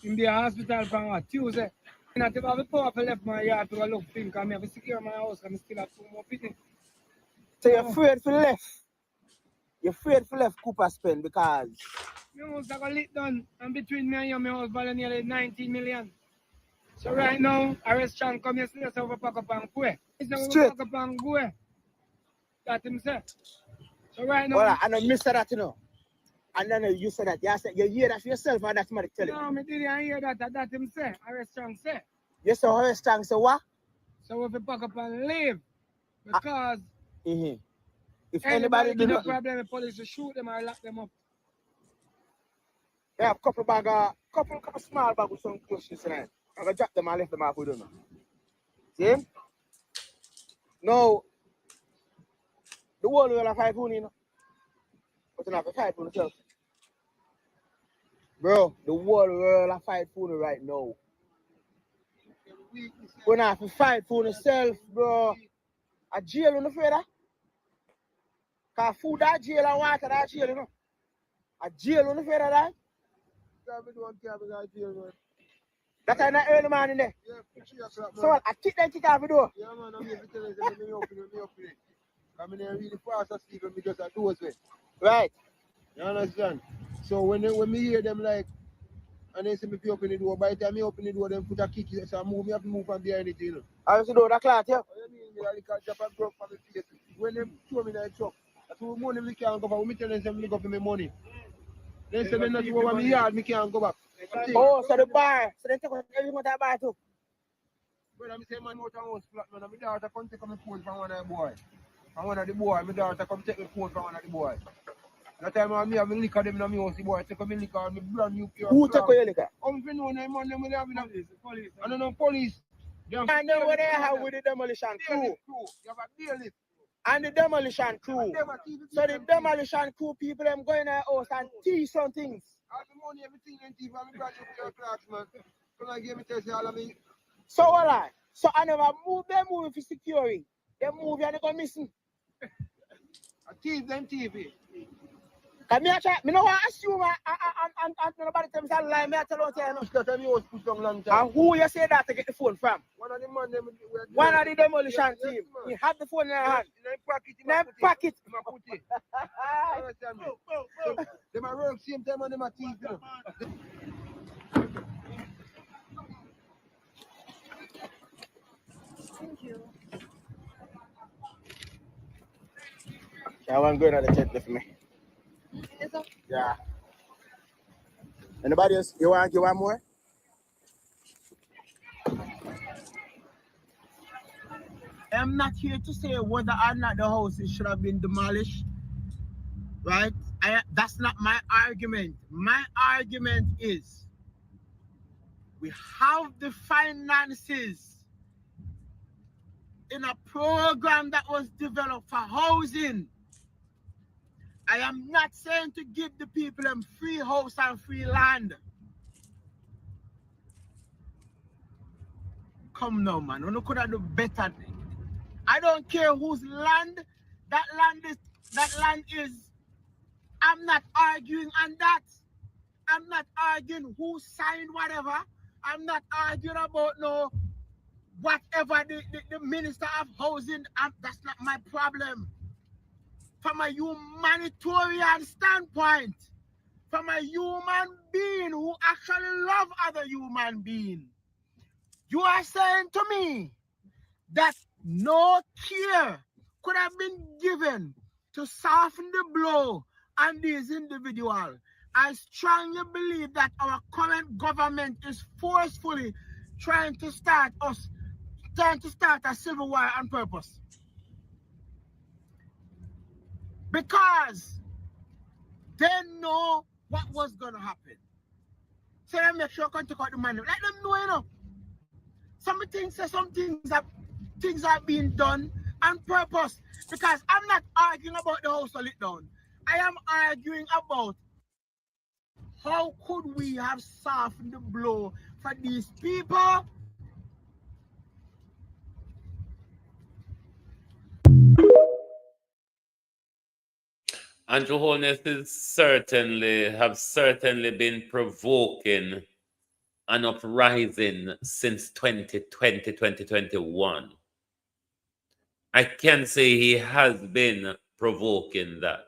in the hospital from what, Tuesday. And I have a power for left my yard to go look for him because I have to secure my house because I still have 2 more people. So you're afraid for left? You're afraid for left Cooper's Pen because my house got lit done and between me and you, my house value nearly 19 million. So right now, a restaurant come yesterday, so we pack up and go. It's now we pack up and go. That him say. So right now... Well, I don't miss that, you know. And then you said that. You hear that for yourself or that's somebody tell you? No, I didn't hear that. That him say. A restaurant say. Yes, so a restaurant say what? So we pack up and leave. Because... If anybody do no problem, the police will shoot them or lock them up. They have a couple small bags with some clothes tonight. I'm going to drop them and left them off with them. See? Now, the world will have 5 pounds, you know. But you have to 5 pounds yourself. Bro, the world will have 5 pounds right now. We're not for 5 pounds yourself, bro. A jail, you know, afraid of? Because food that jail and water that jail, you know. A jail, you know, afraid of that? That's in the early morning there. Yeah, so I kick out the door. Yeah, man, I'm here to tell you that me open it. I'm in really fast asleep and me just a doze way. Right. You understand? So when me hear them like, and they say me open the door, by the time me open the door, them put a kick, so I have to move from behind it, you know. I used to do that cloth, yeah? What you mean? Me like drop and broke from the face. When they throw me in the truck, that's why money me can't go back. When me tell them say me look up for my money. They say me not to go over my yard, me can't go back. Oh, so the bar. So they take everything to that bar too. But I'm saying man out of house flat, man. My daughter come take my phone from one of the boy. From one of the boy, my daughter come take my phone from one of the boy. That time I have my liquor them in my house, the boy take my liquor and my brand new pure. Who take your liquor? I'm for no man, them will have the police. I don't know police. I know what they have with the demolition crew. You have a deal list. And the demolition crew. So the demolition crew people them go in their house and teach some things. All the money, everything, and TV, I'm brand new pure class, man. Come and give me tell you all of me. So all right. So I never move them moving for securing. They move and they go missing. I teach them TV. Can me try? Me no want to assume and nobody tell me that lie. Me I tell you no. That time you was put down long time. And who you say that to get the phone from? One of the man them. One of the demolition team. He had the phone in their hand. In their pocket. In their pocket. Understand me? So, they might work same time and they might teach them. Thank you. I want to go to the chat with me. It's okay. Yeah. Anybody else? You want more? I'm not here to say whether or not the houses should have been demolished, right? That's not my argument. My argument is we have the finances in a program that was developed for housing. I am not saying to give the people them free house and free land. Come now, man. You could have do better. I don't care whose land that land is. I'm not arguing on that. I'm not arguing who signed whatever. I'm not arguing about no whatever the minister of housing. That's not my problem. From a humanitarian standpoint, from a human being who actually love other human beings, you are saying to me that no care could have been given to soften the blow on these individuals. I strongly believe that our current government is forcefully trying to start a civil war on purpose. Because they know what was going to happen. So they make sure I can take out the money. Let them know, you know. Some things are being done on purpose. Because I'm not arguing about the house to lit down. I am arguing about how could we have softened the blow for these people. Andrew Holness have certainly been provoking an uprising since 2020, 2021. I can say he has been provoking that.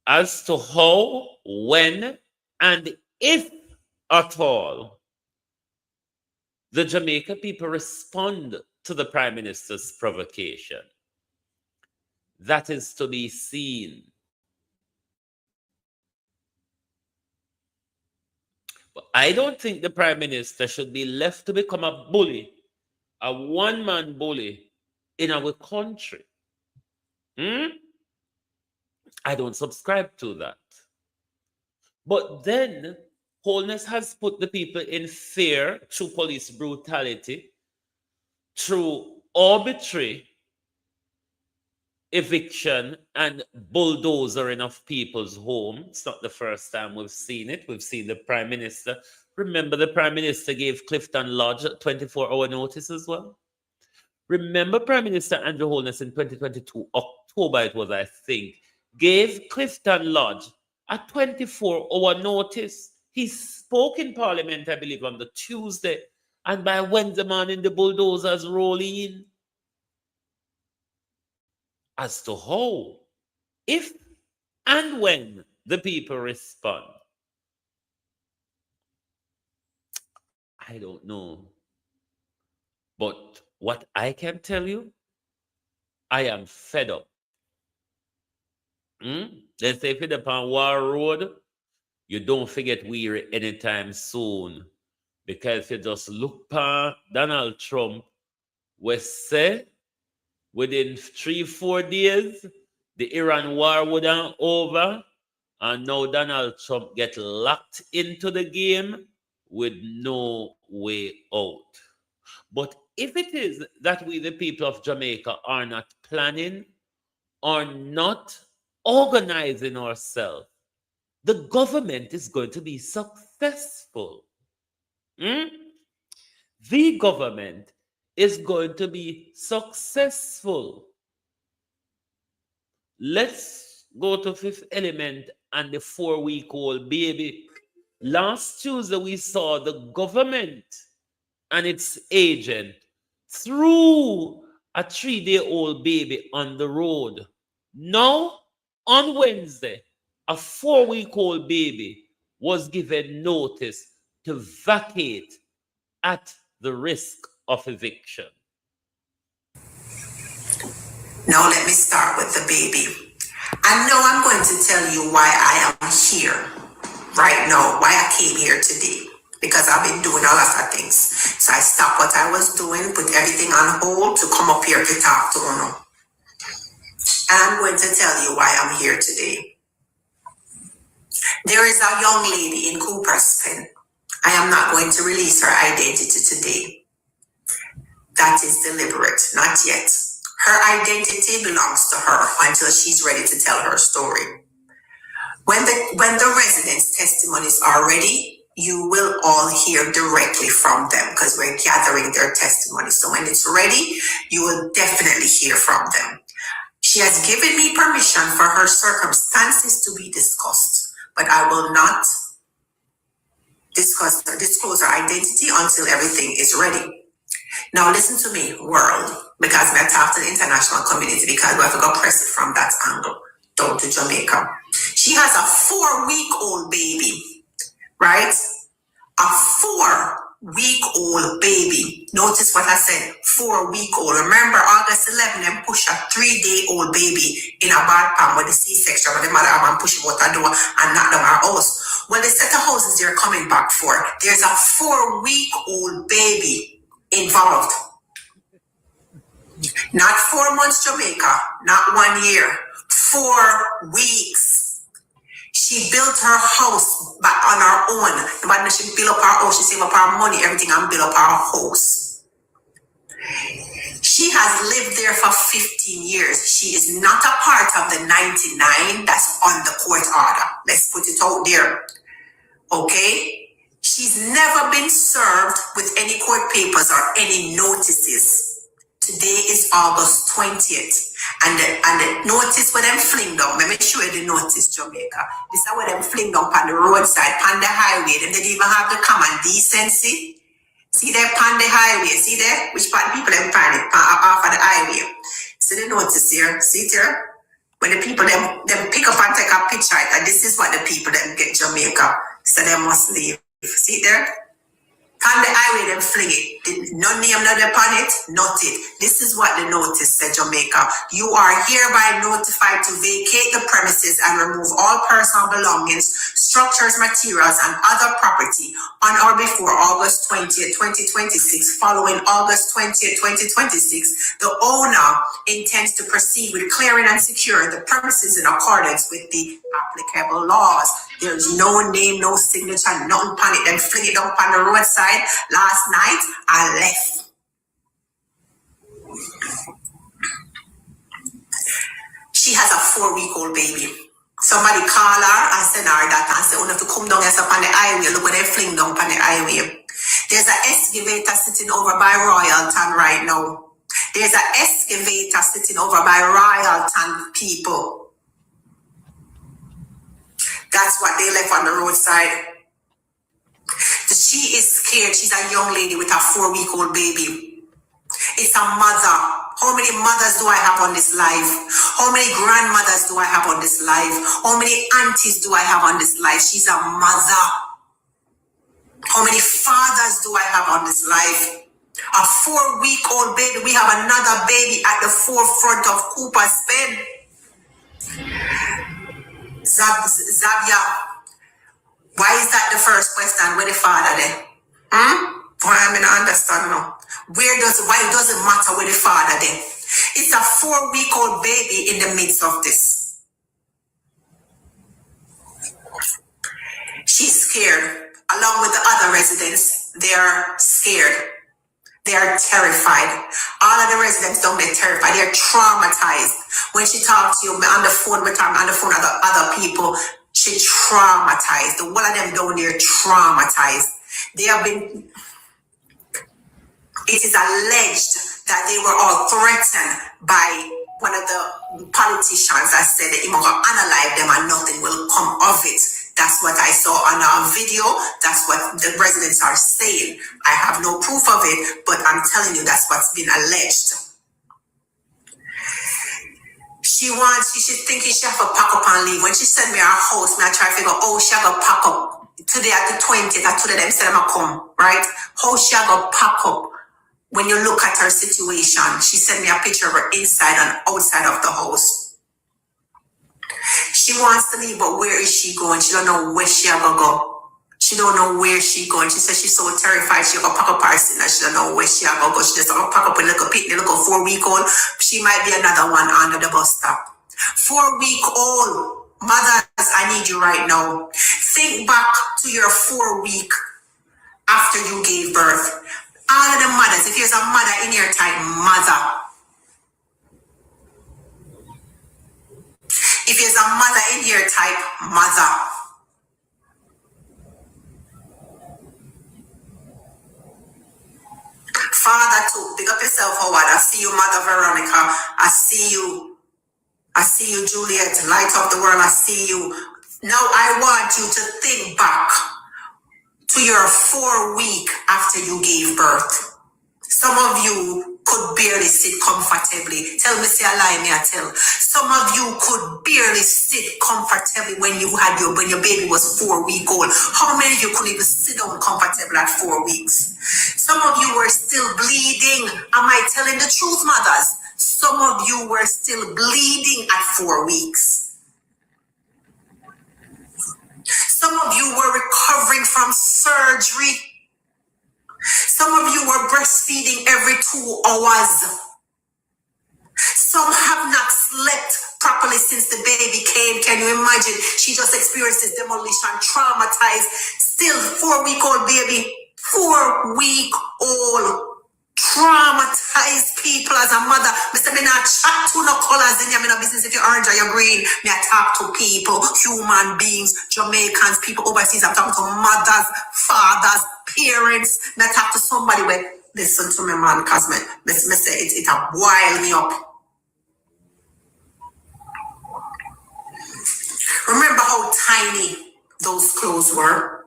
As to how, when, and if at all the Jamaica people respond to the Prime Minister's provocation, that is to be seen. But I don't think the Prime Minister should be left to become a bully, a one-man bully in our country. I don't subscribe to that. But then, Holness has put the people in fear through police brutality, through arbitrary eviction and bulldozering of people's homes. It's not the first time we've seen it. We've seen the Prime Minister. Remember, the Prime Minister gave Clifton Lodge a 24-hour notice as well. Remember, Prime Minister Andrew Holness in 2022, October it was, I think, gave Clifton Lodge a 24-hour notice. He spoke in Parliament, I believe, on the Tuesday, and by Wednesday morning, the bulldozers roll in. As to how, if, and when the people respond, I don't know. But what I can tell you, I am fed up. They say if you're upon War Road, you don't forget weary anytime soon. Because you just look at Donald Trump, we say within 3-4 days, the Iran war would have over, and now Donald Trump get locked into the game with no way out. But if it is that we, the people of Jamaica, are not planning or not organizing ourselves, the government is going to be successful. The government is going to be successful. Let's go to Fifth Element and the 4-week-old baby. Last Tuesday, we saw the government and its agent threw a 3-day-old baby on the road. Now, on Wednesday, a 4-week-old baby was given notice to vacate at the risk of eviction. Now let me start with the baby. I know I'm going to tell you why I am here right now, why I came here today. Because I've been doing a lot of things. So I stopped what I was doing, put everything on hold to come up here to talk to Uno. And I'm going to tell you why I'm here today. There is a young lady in Cooper's Pen. I am not going to release her identity today. That is deliberate, not yet. Her identity belongs to her until she's ready to tell her story. When the residents' testimonies are ready, you will all hear directly from them because we're gathering their testimonies. So when it's ready, you will definitely hear from them. She has given me permission for her circumstances to be discussed, but I will not disclose her identity until everything is ready. Now listen to me, world, because we talk to the international community because we have to go press it from that angle down to Jamaica. She has a 4-week-old baby, right? A 4-week-old baby. Notice what I said, 4-week-old. Remember, August 11, them push a 3-day-old baby in a bad palm with the C-section where the mother have push out a door and knock down her house. Well, the set of houses they're coming back for, there's a 4-week-old baby involved. Not 4 months, Jamaica, not 1 year, 4 weeks. She built her house back on her own. When she built up her house, she saved up her money, everything, and built up her house. She has lived there for 15 years. She is not a part of the 99 that's on the court order. Let's put it out there. Okay? She's never been served with any court papers or any notices. Today is August 20th. And the notice where them fling down, let me show you the notice, Jamaica. This is where them fling down on the roadside, on the highway. Them didn't even have the common decency. See there, on the highway, see there? Which part people them find it, off of the highway. See the notice here, see it here? When the people them pick up and take a picture, and this is what the people them get Jamaica. So they must leave. See there? On the highway, them fling it. No name, not upon it, not it. This is what the notice said, Jamaica. You are hereby notified to vacate the premises and remove all personal belongings, structures, materials, and other property on or before August 20th, 2026. Following August 20th, 2026, the owner intends to proceed with clearing and securing the premises in accordance with the applicable laws. There's no name, no signature, nothing on it. Then fling it up on the roadside. Last night, I left. She has a 4-week-old baby. Somebody call her and send her that and say, oh, have to come down here on the highway. Look what they fling down on the highway. There's an excavator sitting over by Royalton right now. There's an excavator sitting over by Royalton people. That's what they left on the roadside. She is scared. She's a young lady with a 4-week-old baby. It's a mother. How many mothers do I have on this life? How many grandmothers do I have on this life? How many aunties do I have on this life? She's a mother. How many fathers do I have on this life? A 4-week-old baby. We have another baby at the forefront of Cooper's Pen. Zabia, why is that the first question? Where the father there? Why I mean I understand now. Why it doesn't matter where the father there? It's a 4-week-old baby in the midst of this. She's scared. Along with the other residents, they're scared. They are terrified. All of the residents down there terrified. They're traumatized. When she talks to you on the phone with her, on the phone with other people, she traumatized. The one of them down there traumatized. They have been. It is alleged that they were all threatened by one of the politicians that said that he will analyze them and nothing will come of it. That's what I saw on our video. That's what the residents are saying. I have no proof of it, but I'm telling you that's what's been alleged. She's thinking she have to pack up and leave. When she sent me her house, I try to figure out, she have to pack up. Today at the 20th, I told them, said I'm going to come, right? How she have to pack up when you look at her situation, she sent me a picture of her inside and outside of the house. She wants to leave, but where is she going? She don't know where she ever go. She don't know where she going. She says she's so terrified she gonna pack up her sin and she don't know where she ever go. She just gonna pack up a little picnic, little 4-week-old. She might be another one under the bus stop. 4-week-old mothers, I need you right now. Think back to your 4-week after you gave birth. All of the mothers, if there's a mother in your type, mother. If there's a mother in here, type mother. Father too. Pick up yourself, Howard. I see you, Mother Veronica. I see you. I see you, Juliet. Light of the world. I see you. Now I want you to think back to your 4-week after you gave birth. Some of you could barely sit comfortably. Tell me, say a lie, me I tell. Some of you could barely sit comfortably when your baby was 4-week-old. How many of you couldn't even sit down comfortably at 4 weeks? Some of you were still bleeding. Am I telling the truth, mothers? Some of you were still bleeding at 4 weeks. Some of you were recovering from surgery. Some of you were breastfeeding every 2 hours. Some have not slept properly since the baby came. Can you imagine? She just experienced this demolition, traumatized. Still 4-week-old baby. 4-week-old. Traumatized people as a mother. Mr. Me not chat to no colors in your business. If you're orange or you're green, me I talk to people, human beings, Jamaicans, people overseas. I'm talking to mothers, fathers, parents. Me I talk to somebody where listen to me, man, cause me say it a boil me up. Remember how tiny those clothes were?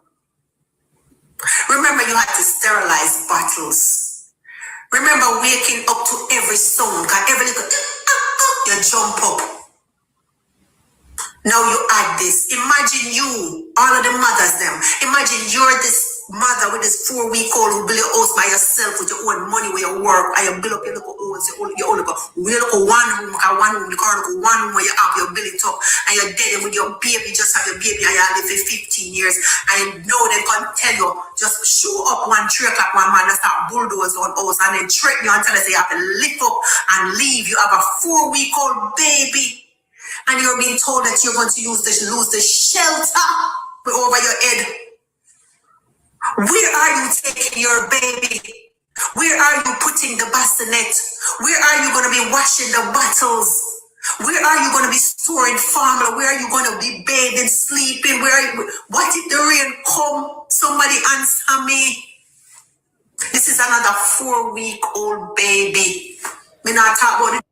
Remember you had to sterilize bottles. Remember waking up to every sound, cause every little you jump up. Now you add this. Imagine you, all of the mothers them. Imagine you're this mother with this 4-week-old who build your house by yourself with your own money where you work and you build up your little house, your own little one room, the car look one room where you have your build it up and you're dead with your baby, just have your baby and you live for 15 years and you know they can tell you just show up 3 o'clock one man and start bulldoze on house and then trick you and tell us you have to lift up and leave. You have a 4-week-old baby and you're being told that you're going to lose the shelter over your head. Where are you taking your baby? Where are you putting the bassinet? Where are you going to be washing the bottles? Where are you going to be storing formula? Where are you going to be bathing, sleeping? What if the rain come? Somebody answer me. This is another 4-week-old baby. Me not talk about the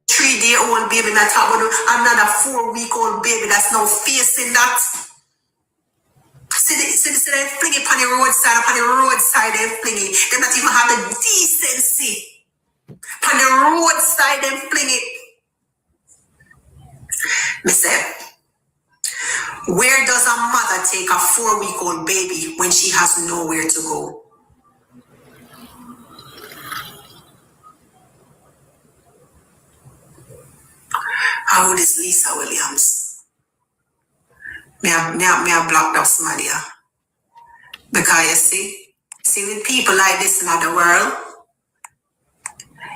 3-day-old baby. Me not talk about another 4-week-old baby that's now facing that. See, they fling it on the roadside, they fling it. They not even have the decency. On the roadside, they fling it. Me say, where does a mother take a 4-week-old baby when she has nowhere to go? How old is Lisa Williams? Me I blocked up somebody. Because you see with people like this in the world,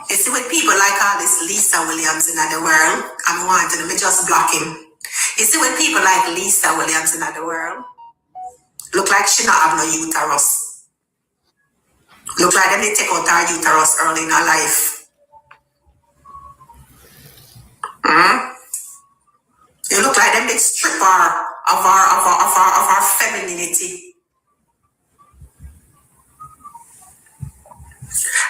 you see with people like all this Lisa Williams in the world, I'm wanting to just block him. You see with people like Lisa Williams in the world, look like she not have no uterus. Look like them they take out her uterus early in her life. You look like them they strip her of our femininity.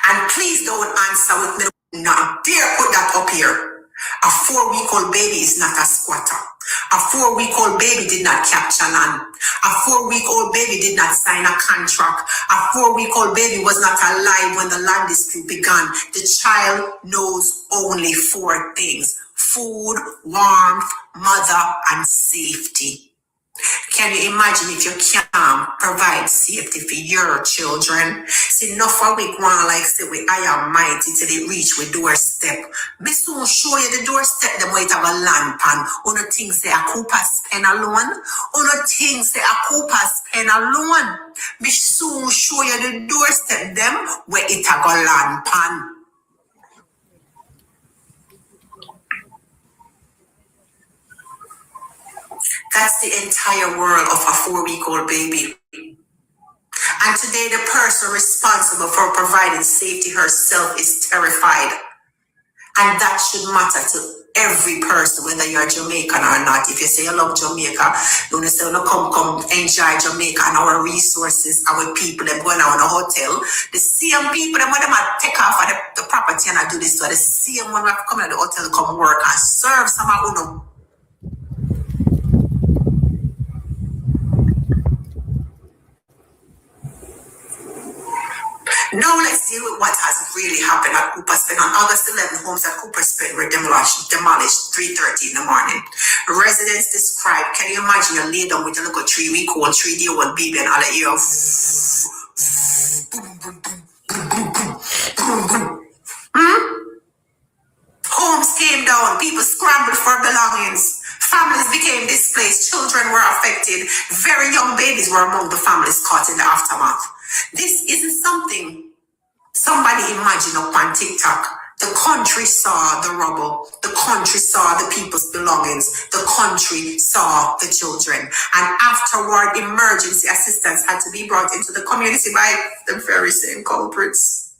And please don't answer with me. Not dare put that up here. A 4-week-old baby is not a squatter. A 4-week-old baby did not capture land. A 4-week-old baby did not sign a contract. A 4-week-old baby was not alive when the land dispute began. The child knows only 4 things: food, warmth, mother, and safety. Can you imagine if you can't provide safety for your children? See, enough of we go on like say we I am mighty till it reach with doorstep. Me soon show you the doorstep them might have a land pan. Uno things say a Cooper's pen alone. Uno things say a Cooper's pen alone. Me soon show you the doorstep them where it have a land pan. That's the entire world of a 4-week-old baby. And today, the person responsible for providing safety herself is terrified. And that should matter to every person, whether you're Jamaican or not. If you say you love Jamaica, you want to say, come enjoy Jamaica and our resources, our people, them going out in a hotel. The same people, them when them take off of the property and I do this, so the same one have come to the hotel, come work and serve some of them. Now let's deal with what has really happened at Cooper's Pen. On August 11, homes at Cooper's Pen were demolished 3:30 in the morning. Residents described, can you imagine a lay down with a little 3-week-old, 3-day-old baby and all the ear of Homes came down, people scrambled for belongings. Families became displaced, children were affected, very young babies were among the families caught in the aftermath. This isn't something somebody imagined up on TikTok. The country saw the rubble. The country saw the people's belongings. The country saw the children. And afterward, emergency assistance had to be brought into the community by the very same culprits.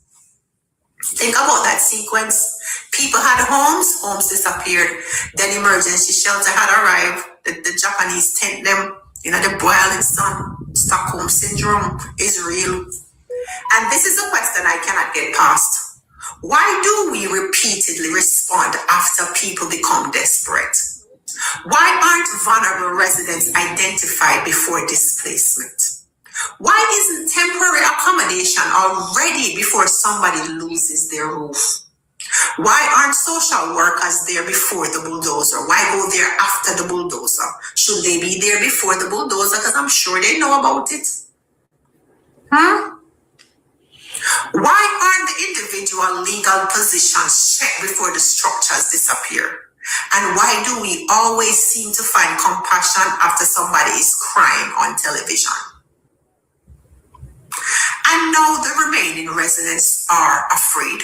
Think about that sequence. People had homes disappeared. Then emergency shelter had arrived. The Japanese tent them. The boiling sun, Stockholm syndrome is real. And this is a question I cannot get past. Why do we repeatedly respond after people become desperate? Why aren't vulnerable residents identified before displacement? Why isn't temporary accommodation already before somebody loses their roof? Why aren't social workers there before the bulldozer? Why go there after the bulldozer? Should they be there before the bulldozer? Because I'm sure they know about it. Why aren't the individual legal positions checked before the structures disappear? And why do we always seem to find compassion after somebody is crying on television? And now the remaining residents are afraid.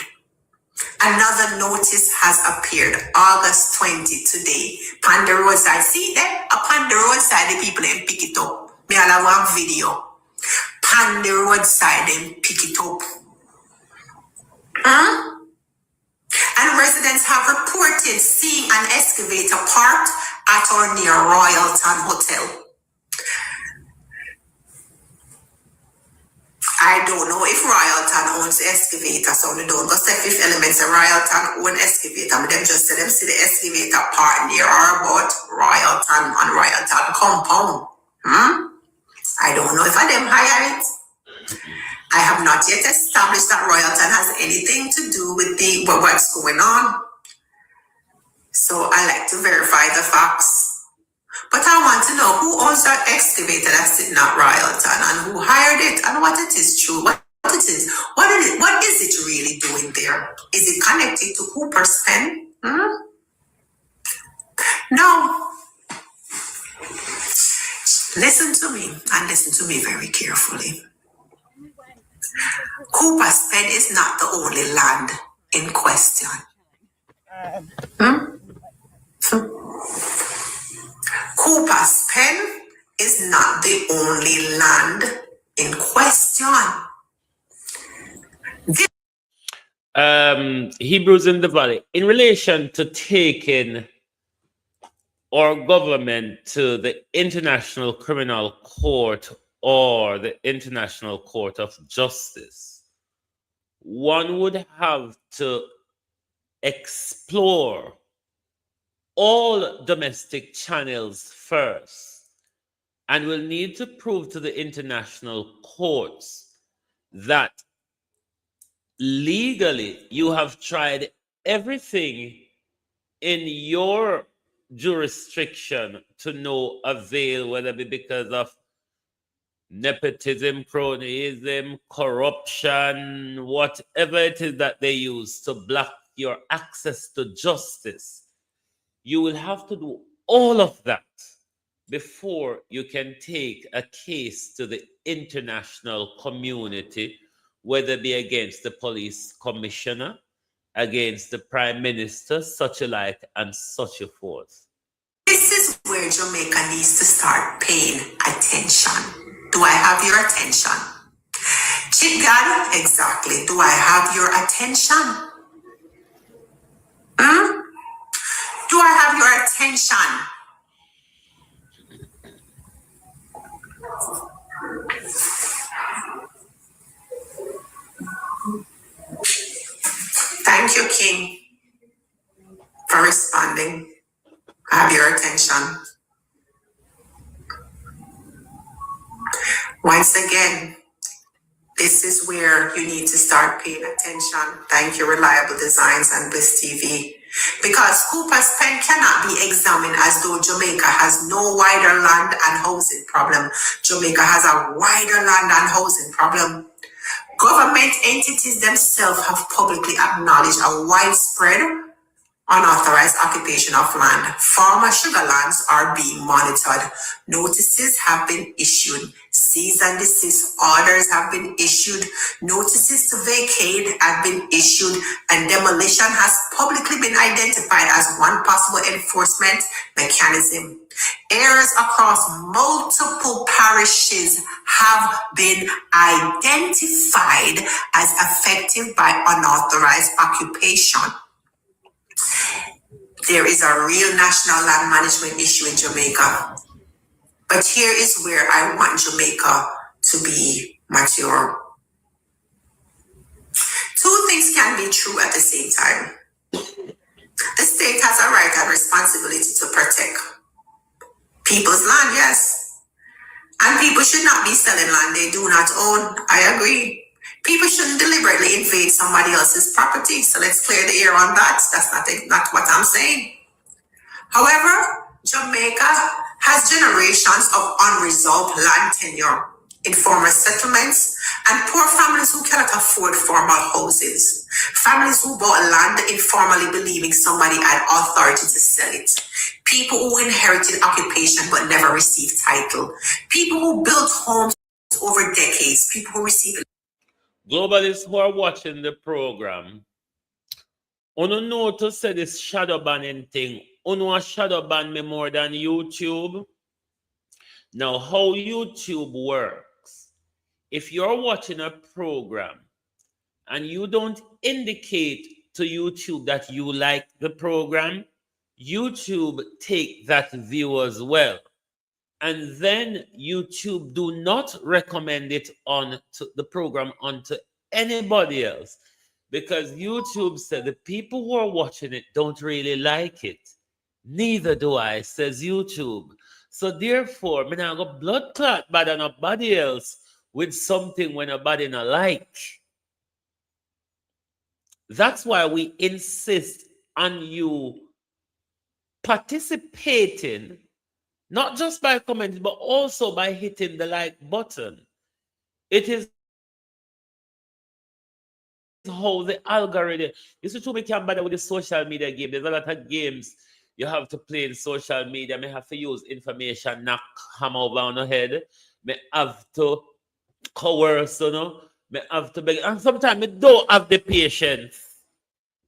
Another notice has appeared, August 20 today. Upon the roadside. See that? Upon the roadside, the people then pick it up. Me all have one video. Upon the roadside, then pick it up. And residents have reported seeing an excavator parked at or near Royalton Hotel. I don't know if Royalton owns the excavator, so they don't go say Fifth Elements and Royalton own excavator. But them just say them see the excavator part near or about Royalton and Royalton compound. I don't know if I them hire it. I have not yet established that Royalton has anything to do with what's going on. So I like to verify the facts. But I want to know who owns that excavator that's sitting at Royalton and who hired it and what it is true, what it is. What is it really doing there? Is it connected to Cooper's Pen? No. Listen to me and listen to me very carefully. Cooper's Pen is not the only land in question. Cooper's Pen is not the only land in question. Hebrews in the Valley, in relation to taking our government to the International Criminal Court or the International Court of Justice, one would have to explore all domestic channels first, and will need to prove to the international courts that legally you have tried everything in your jurisdiction to no avail, whether it be because of nepotism, cronyism, corruption, whatever it is that they use to block your access to justice. You will have to do all of that before you can take a case to the international community, whether it be against the police commissioner, against the prime minister, such alike, and such a forth. This is where Jamaica needs to start paying attention. Do I have your attention? Chip God, exactly. Do I have your attention? Do I have your attention? Thank you, King, for responding. I have your attention. Once again, this is where you need to start paying attention. Thank you, Reliable Designs and Bliss TV. Because Cooper's Pen cannot be examined as though Jamaica has no wider land and housing problem. Jamaica has a wider land and housing problem. Government entities themselves have publicly acknowledged a widespread unauthorized occupation of land. Former sugar lands are being monitored. Notices have been issued. Cease and desist orders have been issued. Notices to vacate have been issued. And demolition has publicly been identified as one possible enforcement mechanism. Areas across multiple parishes have been identified as affected by unauthorized occupation. There is a real national land management issue in Jamaica. But here is where I want Jamaica to be mature. Two things can be true at the same time. The state has a right and responsibility to protect people's land, yes. And people should not be selling land they do not own. I agree. People shouldn't deliberately invade somebody else's property. So let's clear the air on that. That's not what I'm saying. However, Jamaica has generations of unresolved land tenure in former settlements and poor families who cannot afford formal houses. Families who bought land informally believing somebody had authority to sell it. People who inherited occupation but never received title. People who built homes over decades. People who received... Globalists who are watching the program, uno know to say this shadow banning thing. Uno a shadow ban me more than YouTube. Now, how YouTube works, if you're watching a program and you don't indicate to YouTube that you like the program, YouTube take that view as well. And then YouTube do not recommend it on to the program onto anybody else, because YouTube said the people who are watching it don't really like it. Neither do I, says YouTube. So therefore, me now go blood clot bad on nobody else with something when nobody not like. That's why we insist on you participating, not just by commenting, but also by hitting the like button. It is how the algorithm, you see, too, we can't bother with the social media game. There's a lot of games you have to play in social media. May have to use information, knock hammer over on the head. May have to coerce, you know. May have to beg. And sometimes I don't have the patience.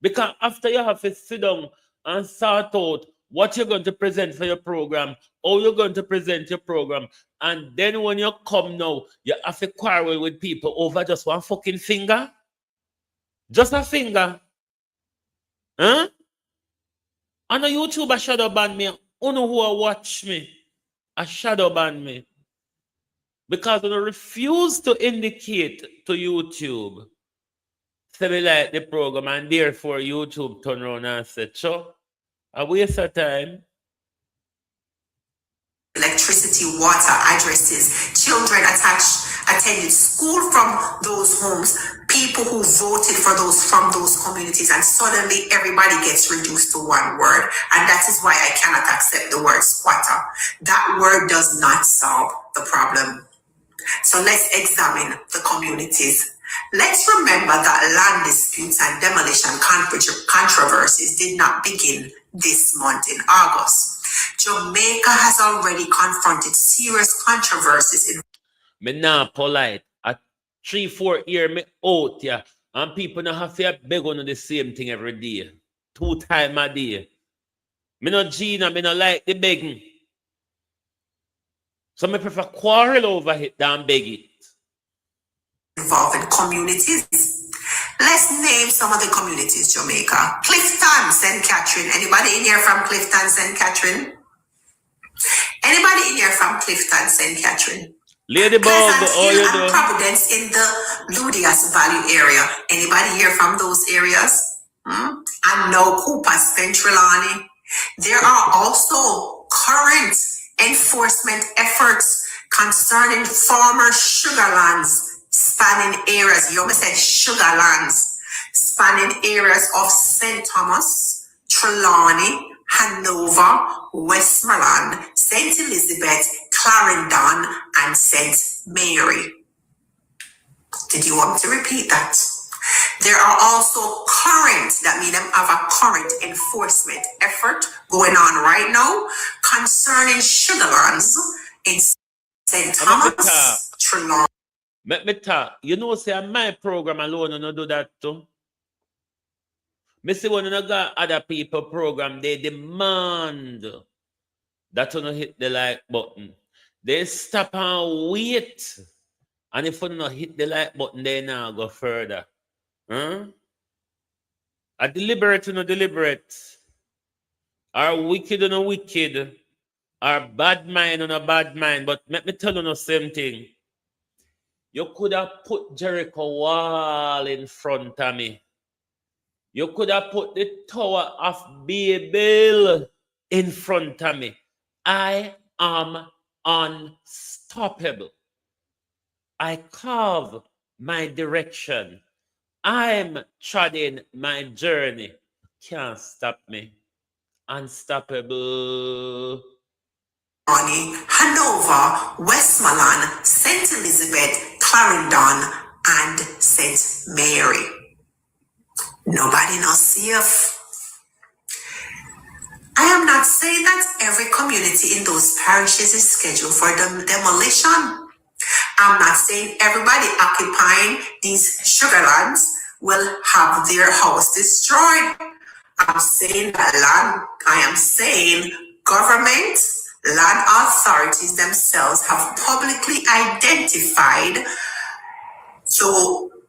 Because after you have to sit down and sort out what you're going to present for your program, how you're going to present your program, and then when you come now, you have to quarrel with people over just one fucking finger. Just a finger. Huh? And a YouTuber shadow ban me. Uno who watch me, a shadow ban me. Because I refuse to indicate to YouTube, say me like the program, and therefore YouTube turn around and say, "Cho, a waste of time." Electricity, water, addresses, children attended school from those homes, people people who voted for those from those communities, and suddenly everybody gets reduced to one word. And that is why I cannot accept the word squatter. That word does not solve the problem. So let's examine the communities. Let's remember that land disputes and demolition controversies did not begin this month in August. Jamaica has already confronted serious controversies in Me not polite. At 3-4 year me out, yeah. And people not have to beg on the same thing every day. 2 times a day. Me no Gina, me no like the begging. So me prefer quarrel over it than beg it. involving communities. Let's name some of the communities, Jamaica. Clifton, St. Catherine. Anybody in here from Clifton, St. Catherine? Anybody in here from Clifton, St. Catherine? Ladybug, Pleasant all Hill you and do. Providence in the Ludias Valley area. Anybody here from those areas? And now Cooper, Trelawney. There are also current enforcement efforts concerning former sugarlands spanning areas. You almost said sugarlands spanning areas of St. Thomas, Trelawney, Hanover, Westmoreland, St. Elizabeth, Clarendon, and St. Mary. Did you want me to repeat that? There are also current, that means them have a current enforcement effort going on right now concerning sugarlands in St. Thomas, Trelawney. Let me talk. You know, say my program alone no do that too. Me see when you got other people program, they demand that you no hit the like button. They stop and wait. And if you not hit the like button, they now go further. Huh? A deliberate or no deliberate. Or wicked or no wicked. Or bad mind or no bad mind. But let me tell you the same thing. You could have put Jericho wall in front of me. You could have put the Tower of Babel in front of me. I am unstoppable. I carve my direction. I'm treading my journey. Can't stop me. Unstoppable. Hanover, Westmoreland, St. Elizabeth, Clarendon, and St. Mary. Nobody knows safe. I am not saying that every community in those parishes is scheduled for demolition. I'm not saying everybody occupying these sugarlands will have their house destroyed. I'm saying that I am saying government, land authorities themselves have publicly identified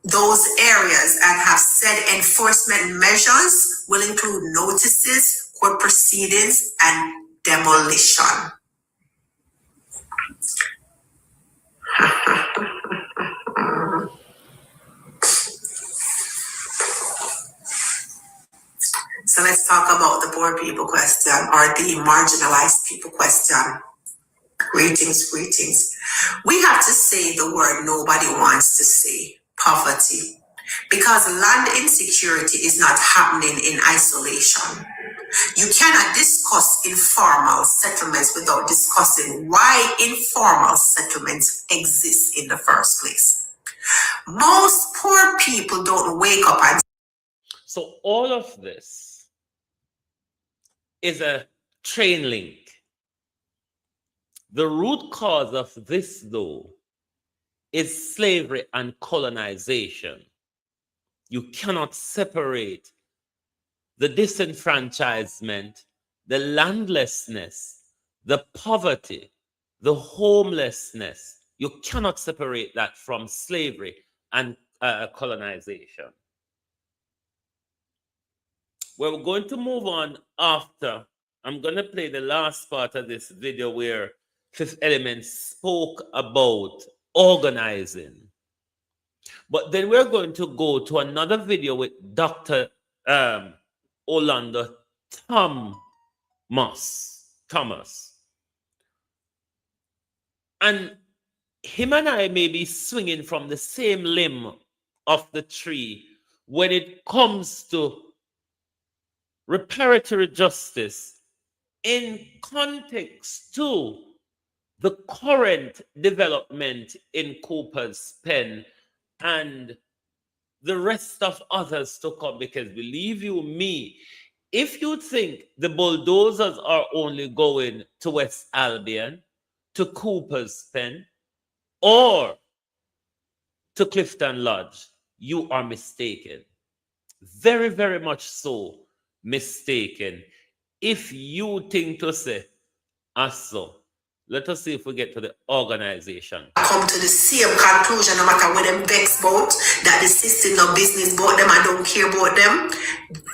those areas and have said enforcement measures will include notices, court proceedings, and demolition. So let's talk about the poor people question or the marginalized people question. Greetings, greetings. We have to say the word nobody wants to say, poverty, because land insecurity is not happening in isolation. You cannot discuss informal settlements without discussing why informal settlements exist in the first place. Most poor people don't wake up and... So all of this is a chain link. The root cause of this, though, is slavery and colonization. You cannot separate the disenfranchisement, the landlessness, the poverty, the homelessness. You cannot separate that from slavery and colonization. We're going to move on after. I'm going to play the last part of this video where Fifth Element spoke about organizing. But then we're going to go to another video with Dr. Orlando Thomas. And him and I may be swinging from the same limb of the tree when it comes to reparatory justice in context to the current development in Cooper's Pen and the rest of others to come. Because believe you me, if you think the bulldozers are only going to West Albion, to Cooper's Pen, or to Clifton Lodge, you are mistaken. Very, very much so mistaken. If you think to say, so, let us see if we get to the organization. Come to the same conclusion, no matter what them vex about, that the system no business about them, I don't care about them.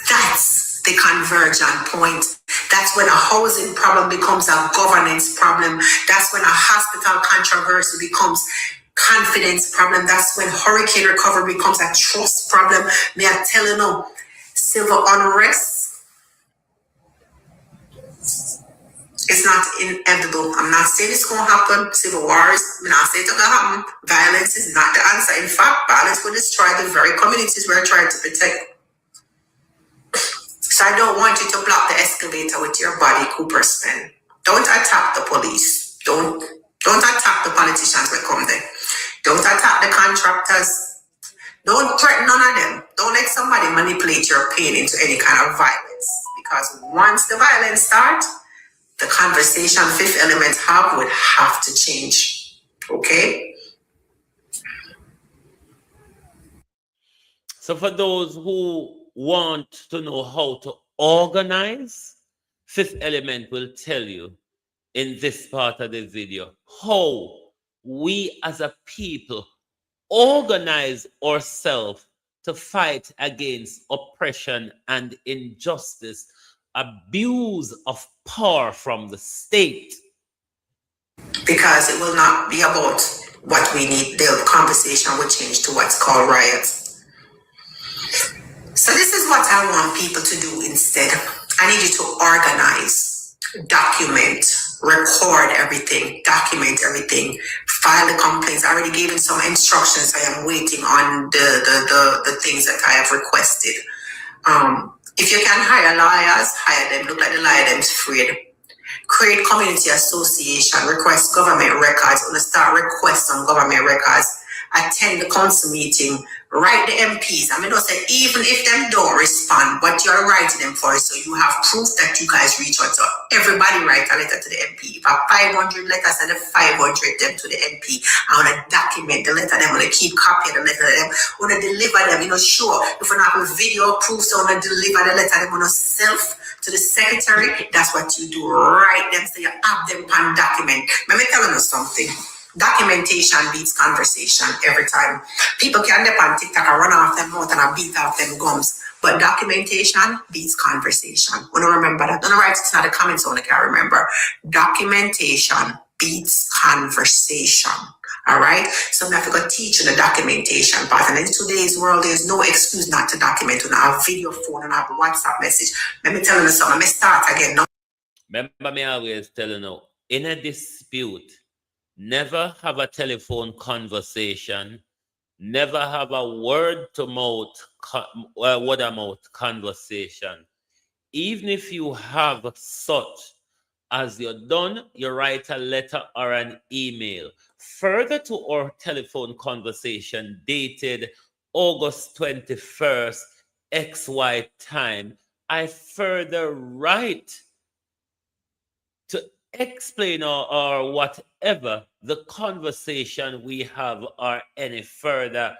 That's the convergent point. That's when a housing problem becomes a governance problem. That's when a hospital controversy becomes confidence problem. That's when hurricane recovery becomes a trust problem. May I tell you now, civil unrest, it's not inevitable. I'm not saying it's going to happen. Civil wars, I'm not saying it's going to happen. Violence is not the answer. In fact, violence will destroy the very communities we're trying to protect. So I don't want you to block the escalator with your body, Cooper's Pen. Don't attack the police. Don't attack the politicians that come there. Don't attack the contractors. Don't threaten none of them. Don't let somebody manipulate your pain into any kind of violence. Because once the violence starts, the conversation Fifth Element have would have to change. Okay? So for those who want to know how to organize, Fifth Element will tell you in this part of the video how we as a people organize ourselves to fight against oppression and injustice, abuse of power from the state. Because it will not be about what we need. The conversation will change to what's called riots. So this is what I want people to do instead. I need you to organize, document, record everything, document everything, file the complaints. I already gave him some instructions. I am waiting on the things that I have requested. If you can hire lawyers, hire them. Look like the lawyer them's afraid. Create community association, request government records, start requests on government records, attend the council meeting, write the MPs. I mean, don't say even if them don't respond, what you're writing them for, so you have proof that you guys reach out. So everybody write a letter to the MP. If I have 500 letters, send the 500 them to the MP. I want to document the letter. I want to keep copying the letter. I want to deliver them. Sure, if we don't have a video proof, so I want to deliver the letter. I want to self to the secretary. That's what you do. Write them so you have them on document. Let me tell you something. Documentation beats conversation every time. People can dip on TikTok and run off them mouth and beat off them gums. But documentation beats conversation. We don't remember that. Don't write it in the comments only can remember. Documentation beats conversation. All right? So I'm going to have to go teach you the documentation part. And in today's world, there's no excuse not to document. We don't have video phone and have WhatsApp message. Let me tell you something. Let me start again. No? Remember me always telling you, in a dispute, never have a telephone conversation. Never have a word-to-mouth, word-of-mouth conversation. Even if you have such, as you're done, you write a letter or an email. Further to our telephone conversation dated August 21st, XY time, I further write to explain or whatever the conversation we have or any further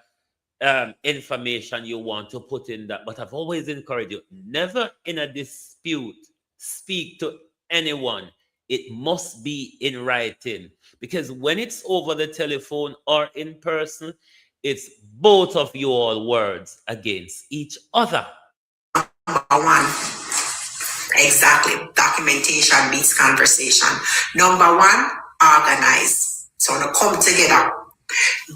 information you want to put in that. But I've always encouraged you, never in a dispute speak to anyone. It must be in writing, because when it's over the telephone or in person, it's both of you all words against each other. One. Exactly. Documentation beats conversation. Number one, organize. So to come together.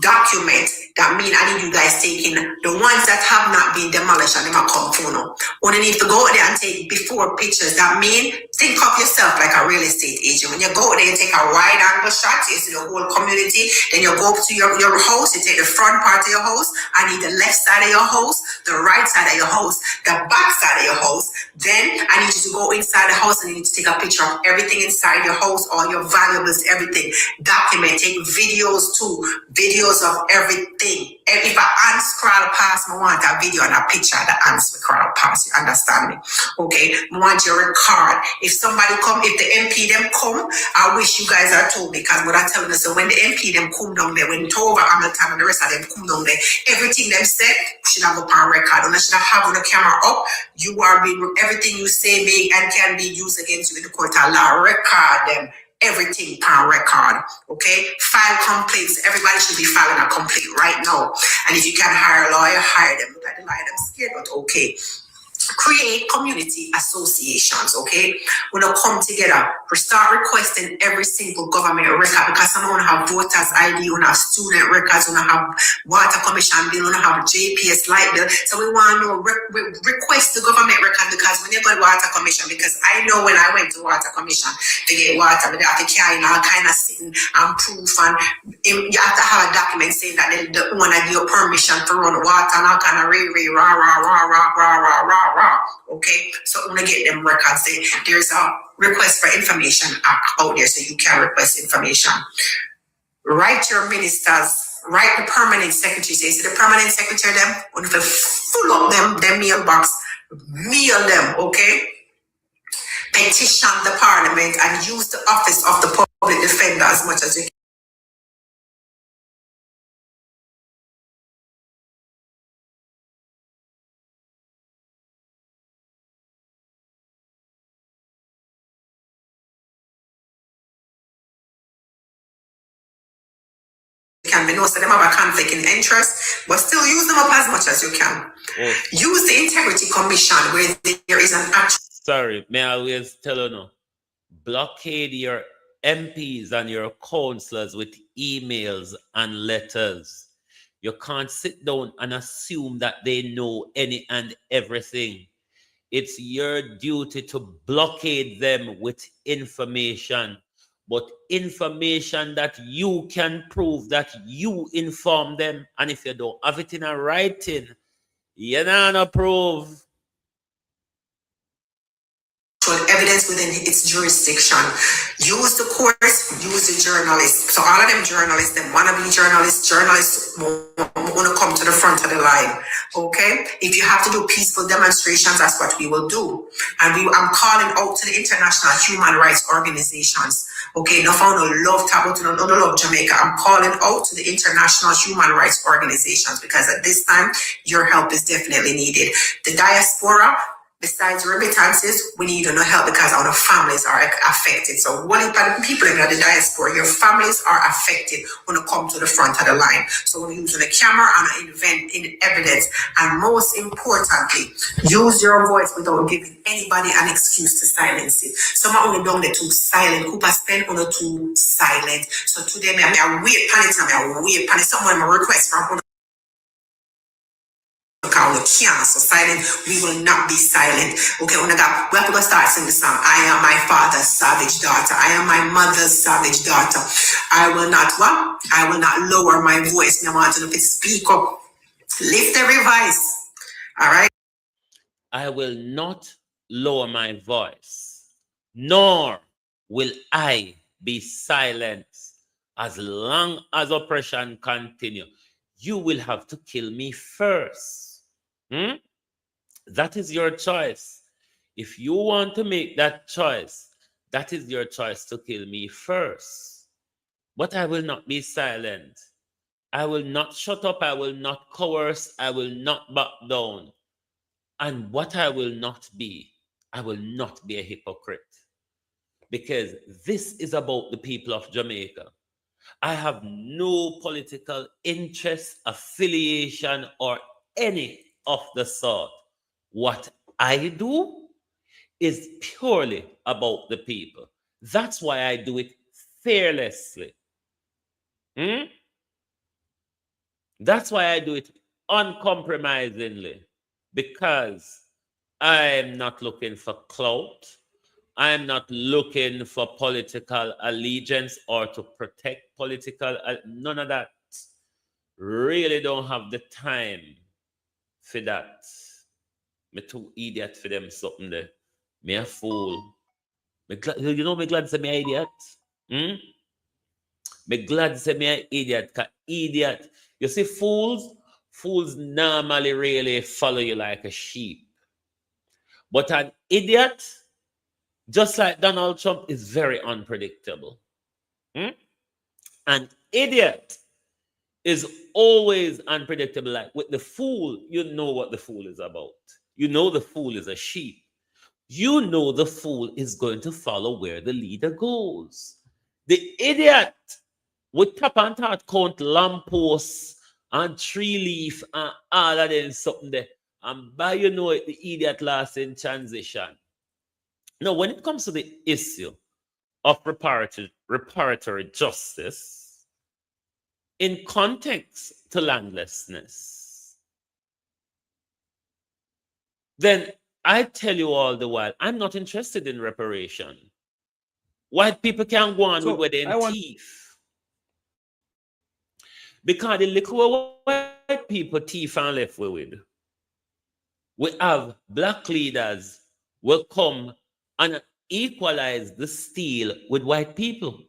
Document, that mean I need you guys taking the ones that have not been demolished and them are come for now. Only need to go out there and take before pictures. That mean think of yourself like a real estate agent. When you go out there, you take a wide angle shot, you see the whole community, then you go up to your house, you take the front part of your house, I need the left side of your house, the right side of your house, the back side of your house. Then I need you to go inside the house and you need to take a picture of everything inside your house, all your valuables, everything. Document, take videos too, videos of everything. And if I ant scroll past, I want a video and a picture of the ants scroll past. You understand me? Okay, I want you to record. If somebody come, if the MP them come, I wish you guys are told, because what I tell them, so when the MP them come down there, when Tova, Hamilton and the rest of them come down there, everything them said should have up on record. Unless you have on the camera up, you are being, everything you say may and can be used against you in the court of law. Record them. Everything per record, okay? File complaints. Everybody should be filing a complaint right now. And if you can hire a lawyer, hire them. Look at the lawyer, them scared, but okay. Create community associations, okay? When they come together, we start requesting every single government record, because some want to have voters ID, want to have student records, want to have water commission bill, want to have JPS light bill. So we want to request the government record, because when you go to water commission, because I know when I went to water commission to get water, but they have to carry all kind of sitting and proof, and you have to have a document saying that the owner give you permission to run water and all kind of rah. Okay, so I'm gonna get them records. There's a request for information out there, so you can request information. Write your ministers, write the permanent secretary. So you see the permanent secretary, them, when you full up them mailbox, mail them, okay? Petition the parliament and use the office of the public defender as much as you can be. No, so them have a conflict in interest, but still use them up as much as you can. Use the integrity commission where there is an action. Sorry, may I always tell you no. Blockade your MPs and your councillors with emails and letters. You can't sit down and assume that they know any and everything. It's your duty to blockade them with information, but information that you can prove that you inform them. And if you don't have it in a writing, you don't prove. Evidence within its jurisdiction. Use the courts, use the journalists. So all of them journalists, them wanna be journalists want to come to the front of the line. Okay? If you have to do peaceful demonstrations, that's what we will do. And I'm calling out to the international human rights organizations. Okay, no found no love taboo to no love Jamaica. I'm calling out to the international human rights organizations, because at this time your help is definitely needed. The diaspora, besides remittances, we need no help because our families are affected. So what if people in the diaspora, your families are affected when you come to the front of the line. So when you use the camera and invent in evidence, and most importantly, use your voice without giving anybody an excuse to silence it. Some are only done the too silent. Cooper spend on the too silent. So today, I wait panic, I wait panic. Someone my request from so silent, we will not be silent. Okay, we have to go start singing the song. I am my father's savage daughter. I am my mother's savage daughter. I will not what? I will not lower my voice. I want to speak up. Lift every voice. All right. I will not lower my voice, nor will I be silent as long as oppression continues. You will have to kill me first. That is your choice. If you want to make that choice, that is your choice to kill me first. But I will not be silent. I will not shut up. I will not coerce. I will not back down. And what I will not be a hypocrite. Because this is about the people of Jamaica. I have no political interest, affiliation, or any of the sort. What I do is purely about the people. That's why I do it fearlessly. That's why I do it uncompromisingly, because I'm not looking for clout. I'm not looking for political allegiance or to protect political, none of that. Really don't have the time for that. Me too idiot for them something there. Me a fool. Me glad say me a idiot. Hmm? Me glad say me a idiot. Cause idiot. You see, fools normally really follow you like a sheep. But an idiot, just like Donald Trump, is very unpredictable. Hmm? An idiot is always unpredictable. Like with the fool, you know what the fool is about. You know the fool is a sheep. You know the fool is going to follow where the leader goes. The idiot would tap and start count lampposts and tree leaf and all of them something there. And by you know it, the idiot lost in transition. Now, when it comes to the issue of reparatory justice, in context to landlessness, then I tell you all the while, I'm not interested in reparation. White people can go on with where they thief. Because the little white people thief and left with, we have black leaders will come and equalize the steal with white people.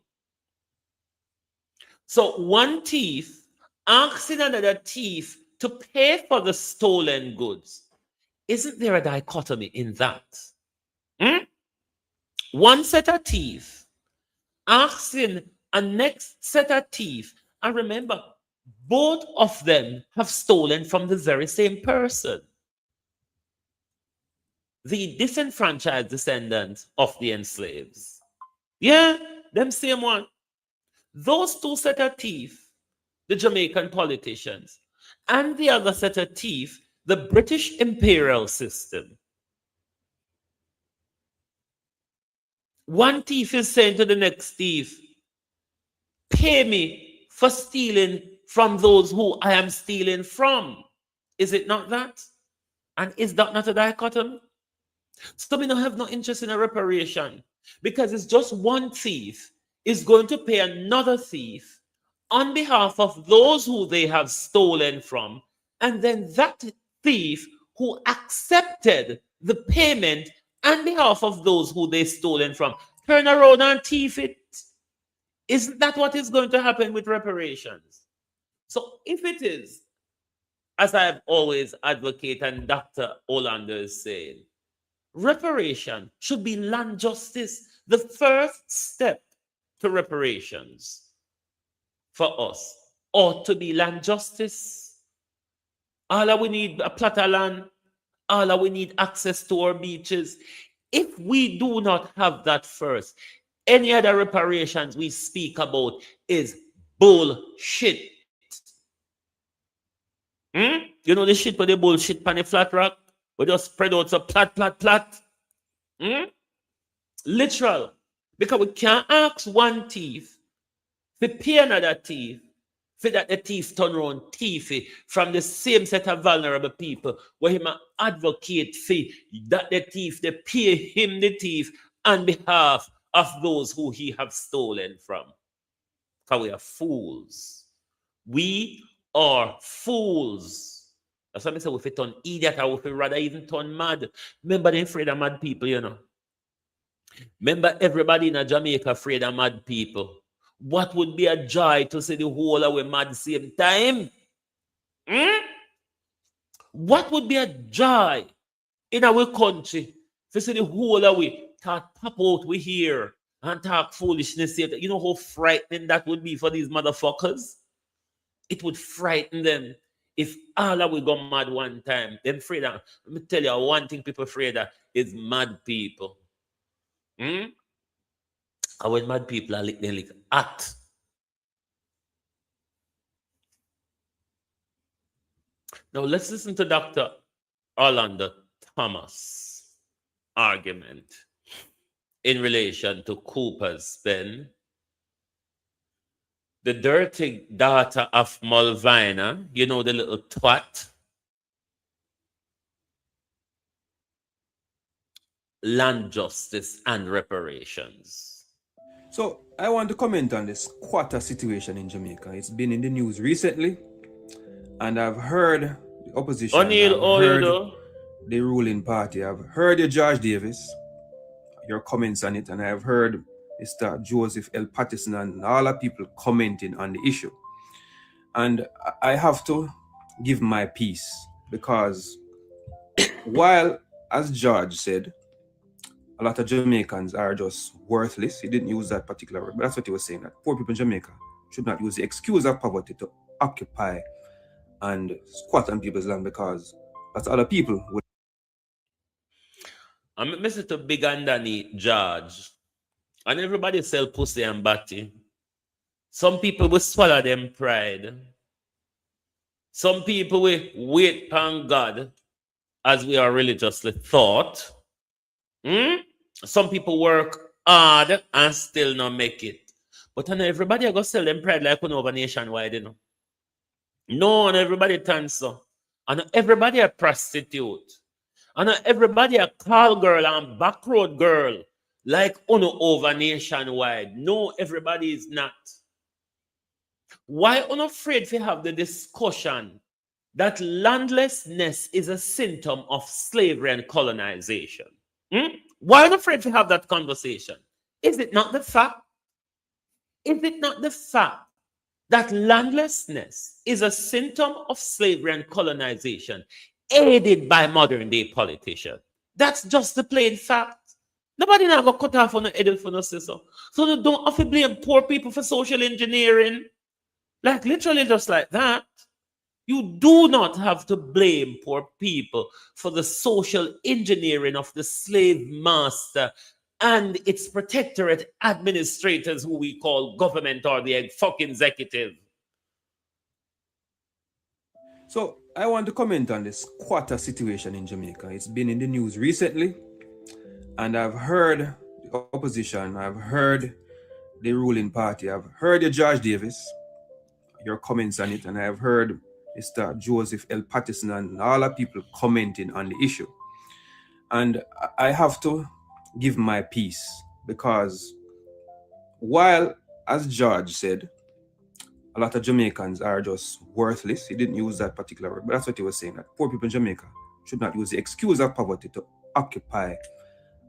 So one thief asking another thief to pay for the stolen goods. Isn't there a dichotomy in that? One set of thief asking a next set of thief. And remember, both of them have stolen from the very same person. The disenfranchised descendants of the enslaved. Yeah, them same one. Those two set of thief, the Jamaican politicians, and the other set of thief, the British imperial system. One thief is saying to the next thief, pay me for stealing from those who I am stealing from. Is it not that? And is that not a dichotomy? So we don't have no interest in a reparation, because it's just one thief is going to pay another thief on behalf of those who they have stolen from, and then that thief who accepted the payment on behalf of those who they stolen from turn around and thief it. Isn't that what is going to happen with reparations? So if it is, as I've always advocated and Dr. Olander is saying, reparation should be land justice. The first step to reparations for us ought to be land justice. All we need a plot of land. All we need access to our beaches. If we do not have that first, any other reparations we speak about is bullshit. You know the shit for the bullshit on the flat rock? We just spread out so plat. Literal. Because we can't ask one thief to pay another thief for that the thief turn around thiefy from the same set of vulnerable people where him advocate for that the thief, they pay him the thief on behalf of those who he have stolen from. Because we are fools. We are fools. That's why I say if we turn idiot or if we rather even turn mad. Remember they're afraid of mad people, you know. Remember everybody in Jamaica afraid of mad people. What would be a joy to see the whole of we mad same time? What would be a joy in our country to see the whole of we talk pop out we here and talk foolishness here? You know how frightening that would be for these motherfuckers? It would frighten them if all of we go mad one time. Them afraid of, let me tell you one thing people afraid of is mad people. And when mad people are they act. Now let's listen to Dr. Orlando Thomas' argument in relation to Cooper's pen the dirty daughter of Mulvina, you know, the little twat, land justice and reparations. So I want to comment on this squatter situation in Jamaica. It's been in the news recently, and I've heard the opposition, O'Neill, I've heard the ruling party, I've heard your George Davis, your comments on it, and I've heard Mr. Joseph L. Patterson and all the people commenting on the issue. And I have to give my piece, because while, as George said, a lot of Jamaicans are just worthless. He didn't use that particular word, but that's what he was saying, that poor people in Jamaica should not use the excuse of poverty to occupy and squat on people's land, because that's other people would. I'm Mr. to big underneath George, and everybody sell pussy and batty. Some people will swallow them pride. Some people will wait upon God as we are religiously taught. Some people work hard and still not make it. But I know everybody are going to sell them pride like over nationwide, you know. No, and everybody turns so. And everybody a prostitute. And everybody a call girl and backroad girl like over nationwide. No, everybody is not. Why are you afraid to have the discussion that landlessness is a symptom of slavery and colonization? Why are you afraid to have that conversation? Is it not the fact? Is it not the fact that landlessness is a symptom of slavery and colonization aided by modern day politicians? That's just the plain fact. Nobody now got cut off on the head for no sister. So they don't have to blame poor people for social engineering. Like literally just like that. You do not have to blame poor people for the social engineering of the slave master and its protectorate administrators, who we call government or the fucking executive. So I want to comment on this squatter situation in Jamaica. It's been in the news recently, and I've heard the opposition, I've heard the ruling party, I've heard your George Davis, your comments on it, and I've heard Mr. Joseph L. Patterson and all the people commenting on the issue. And I have to give my piece, because while, as George said, a lot of Jamaicans are just worthless. He didn't use that particular word, but that's what he was saying, that poor people in Jamaica should not use the excuse of poverty to occupy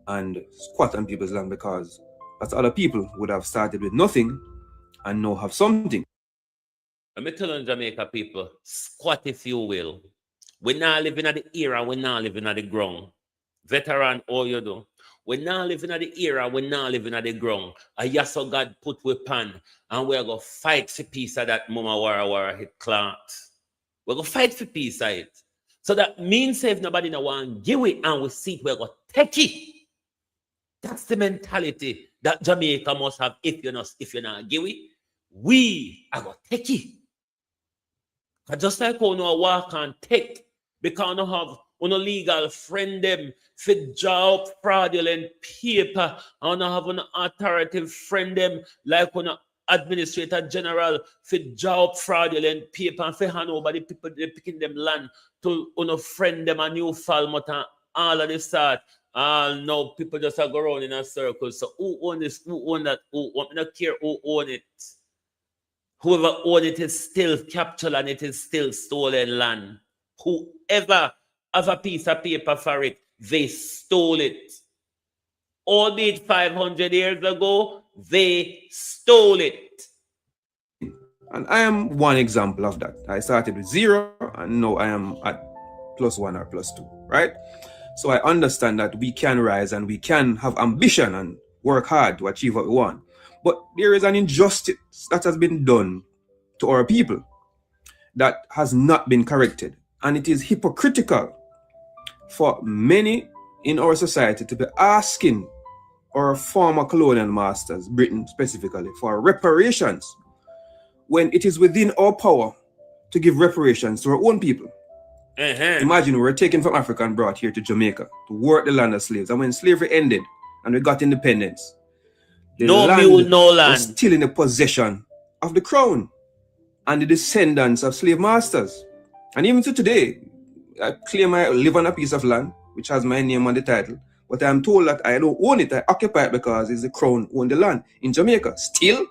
and squat on people's land, because that's other people would have started with nothing and now have something. Let me tell you, Jamaica people, squat if you will. We're not living at the era, we're not living at the ground. Veteran, all you do. We're not living at the era, we're not living at the ground. A yes, God put we pan, and we're going to fight for peace of that mama wara hit clot. We're going to fight for peace of it. So that means if nobody no want give it and we see it, we're going to take it. That's the mentality that Jamaica must have. If you're not give it, we are going to take it. Just like how no walk and take, because no have no legal friend them fit job fraudulent paper, and no have an authoritative friend them like when administrator general fit job fraudulent paper, and for hand over the people they picking them land to friend them a new Falmouth and all of this sort. Now people just go around in a circle. So who own this? Who own that? Who own? I don't care who own it. Whoever owns it is still captured and it is still stolen land. Whoever has a piece of paper for it, they stole it. Albeit 500 years ago, they stole it. And I am one example of that. I started with 0 and now I am at +1 or +2, right? So I understand that we can rise and we can have ambition and work hard to achieve what we want. But there is an injustice that has been done to our people that has not been corrected. And it is hypocritical for many in our society to be asking our former colonial masters, Britain specifically, for reparations when it is within our power to give reparations to our own people. Imagine we were taken from Africa and brought here to Jamaica to work the land of slaves. And when slavery ended and we got independence, the land was still in the possession of the crown and the descendants of slave masters. And even to today, I claim I live on a piece of land which has my name on the title, but I'm told that I don't own it. I occupy it because it's the crown own the land in Jamaica. Still,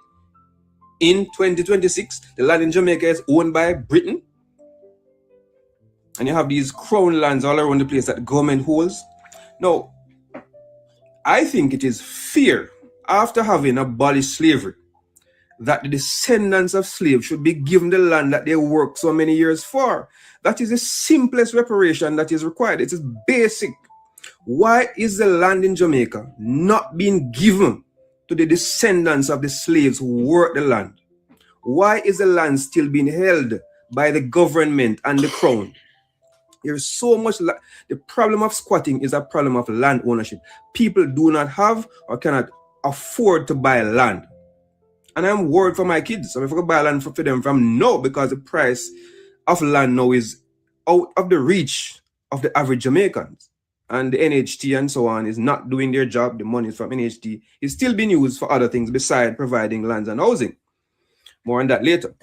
in 2026, the land in Jamaica is owned by Britain. And you have these crown lands all around the place that the government holds. Now, I think it is fair, after having abolished slavery, that the descendants of slaves should be given the land that they worked so many years for. That is the simplest reparation that is required. It is basic. Why is the land in Jamaica not being given to the descendants of the slaves who worked the land? Why is the land still being held by the government and the crown? There's so much. The problem of squatting is a problem of land ownership. People do not have or cannot afford to buy land. And I'm worried for my kids. So if I could buy land for them from now, because the price of land now is out of the reach of the average Jamaicans. And the NHT and so on is not doing their job. The money from NHT is still being used for other things besides providing lands and housing. More on that later.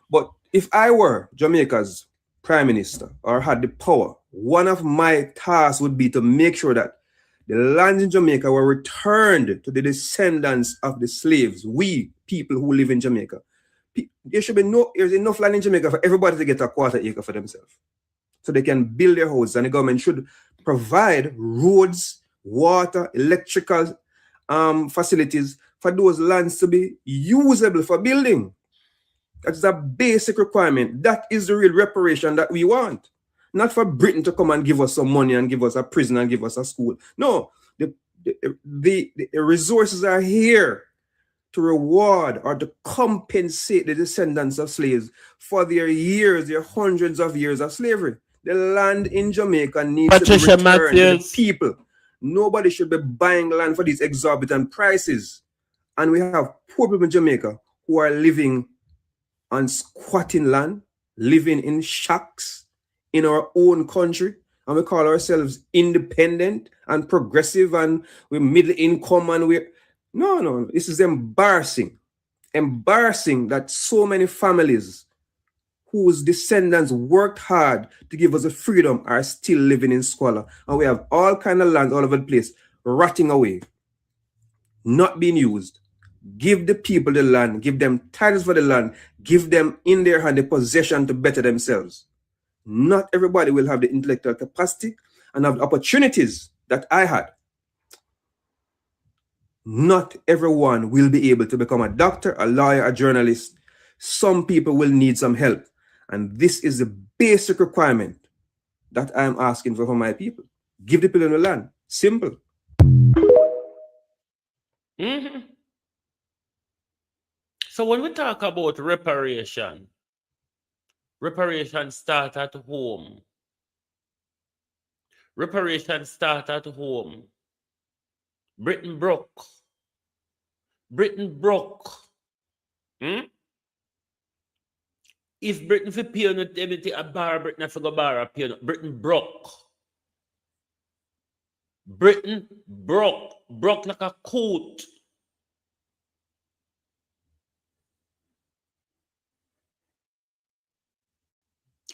But if I were Jamaica's prime minister or had the power, one of my tasks would be to make sure that the lands in Jamaica were returned to the descendants of the slaves, we people who live in Jamaica. There's enough land in Jamaica for everybody to get a quarter acre for themselves, so they can build their houses, and the government should provide roads, water, electrical facilities for those lands to be usable for building. That's a basic requirement. That is the real reparation that we want. Not for Britain to come and give us some money and give us a prison and give us a school. No, the resources are here to reward or to compensate the descendants of slaves for their years, their hundreds of years of slavery. The land in Jamaica needs to be returned to the people. Nobody should be buying land for these exorbitant prices. And we have poor people in Jamaica who are living on squatting land, living in shacks in our own country, and we call ourselves independent and progressive and we're middle income and we're... No, this is embarrassing. Embarrassing that so many families whose descendants worked hard to give us a freedom are still living in squalor. And we have all kind of lands all over the place, rotting away, not being used. Give the people the land, give them titles for the land, give them in their hand the possession to better themselves. Not everybody will have the intellectual capacity and have the opportunities that I had. Not everyone will be able to become a doctor, a lawyer, a journalist. Some people will need some help. And this is the basic requirement that I'm asking for my people. Give the people the land. Simple. Mm-hmm. So when we talk about reparation start at home. Reparation start at home. Britain broke. If Britain for pay on everything a bar, Britain for go bar a pay. Britain broke. Britain broke like a coat.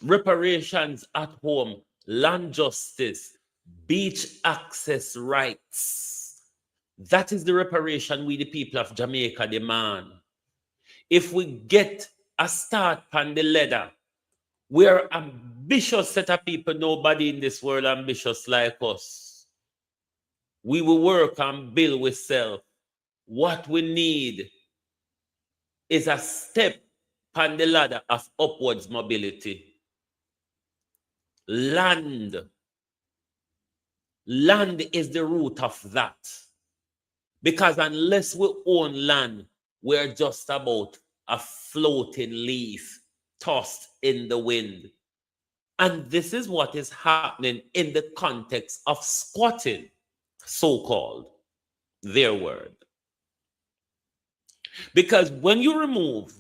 Reparations at home, land justice, beach access rights. That is the reparation we, the people of Jamaica, demand. If we get a start on the ladder, we're ambitious set of people, nobody in this world ambitious like us. We will work and build with self. What we need is a step on the ladder of upwards mobility. Land is the root of that. Because unless we own land, we're just about a floating leaf tossed in the wind. And this is what is happening in the context of squatting, so-called, their word. Because when you remove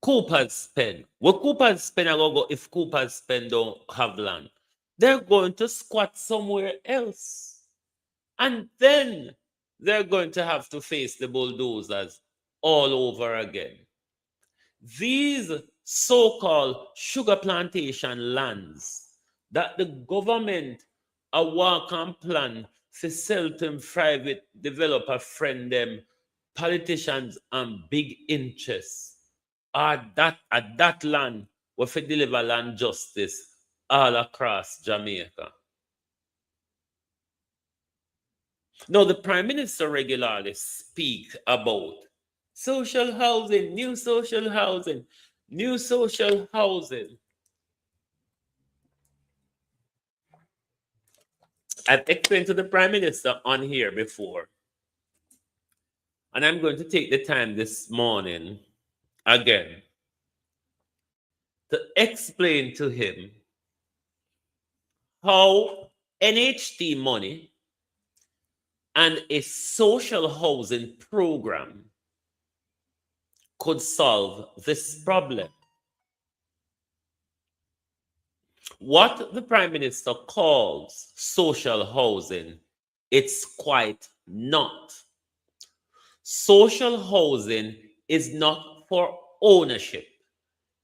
Cooper's Pen, what Cooper's Pen are going to go if Cooper's Pen don't have land? They're going to squat somewhere else. And then they're going to have to face the bulldozers all over again. These so-called sugar plantation lands that the government a work and plan to sell to private developer friend them, politicians and big interests are that at that land where we deliver land justice all across Jamaica. Now, the Prime Minister regularly speaks about social housing, new social housing, new social housing. I've explained to the Prime Minister on here before, and I'm going to take the time this morning again to explain to him how NHT money and a social housing program could solve this problem. What the Prime Minister calls social housing, it's quite not. Social housing is not for ownership.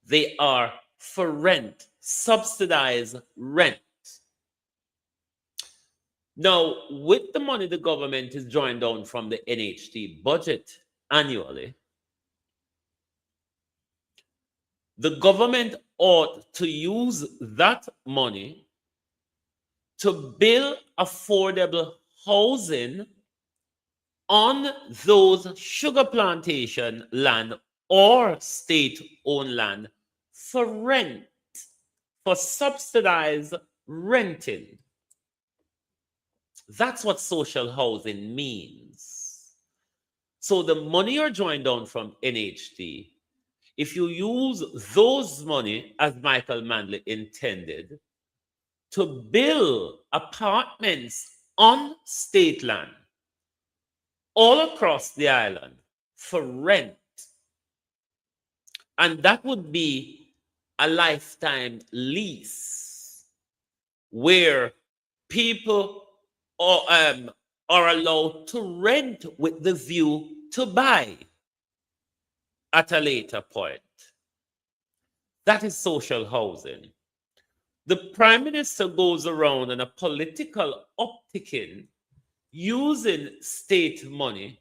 They are for rent, subsidized rent. Now, with the money the government is drawing down from the NHT budget annually, the government ought to use that money to build affordable housing on those sugar plantation land or state-owned land for rent, for subsidized renting. That's what social housing means. So the money you're drawing down from NHT, if you use those money, as Michael Manley intended, to build apartments on state land all across the island for rent, and that would be a lifetime lease where people are allowed to rent with the view to buy at a later point. That is social housing. The Prime Minister goes around in a political opticking using state money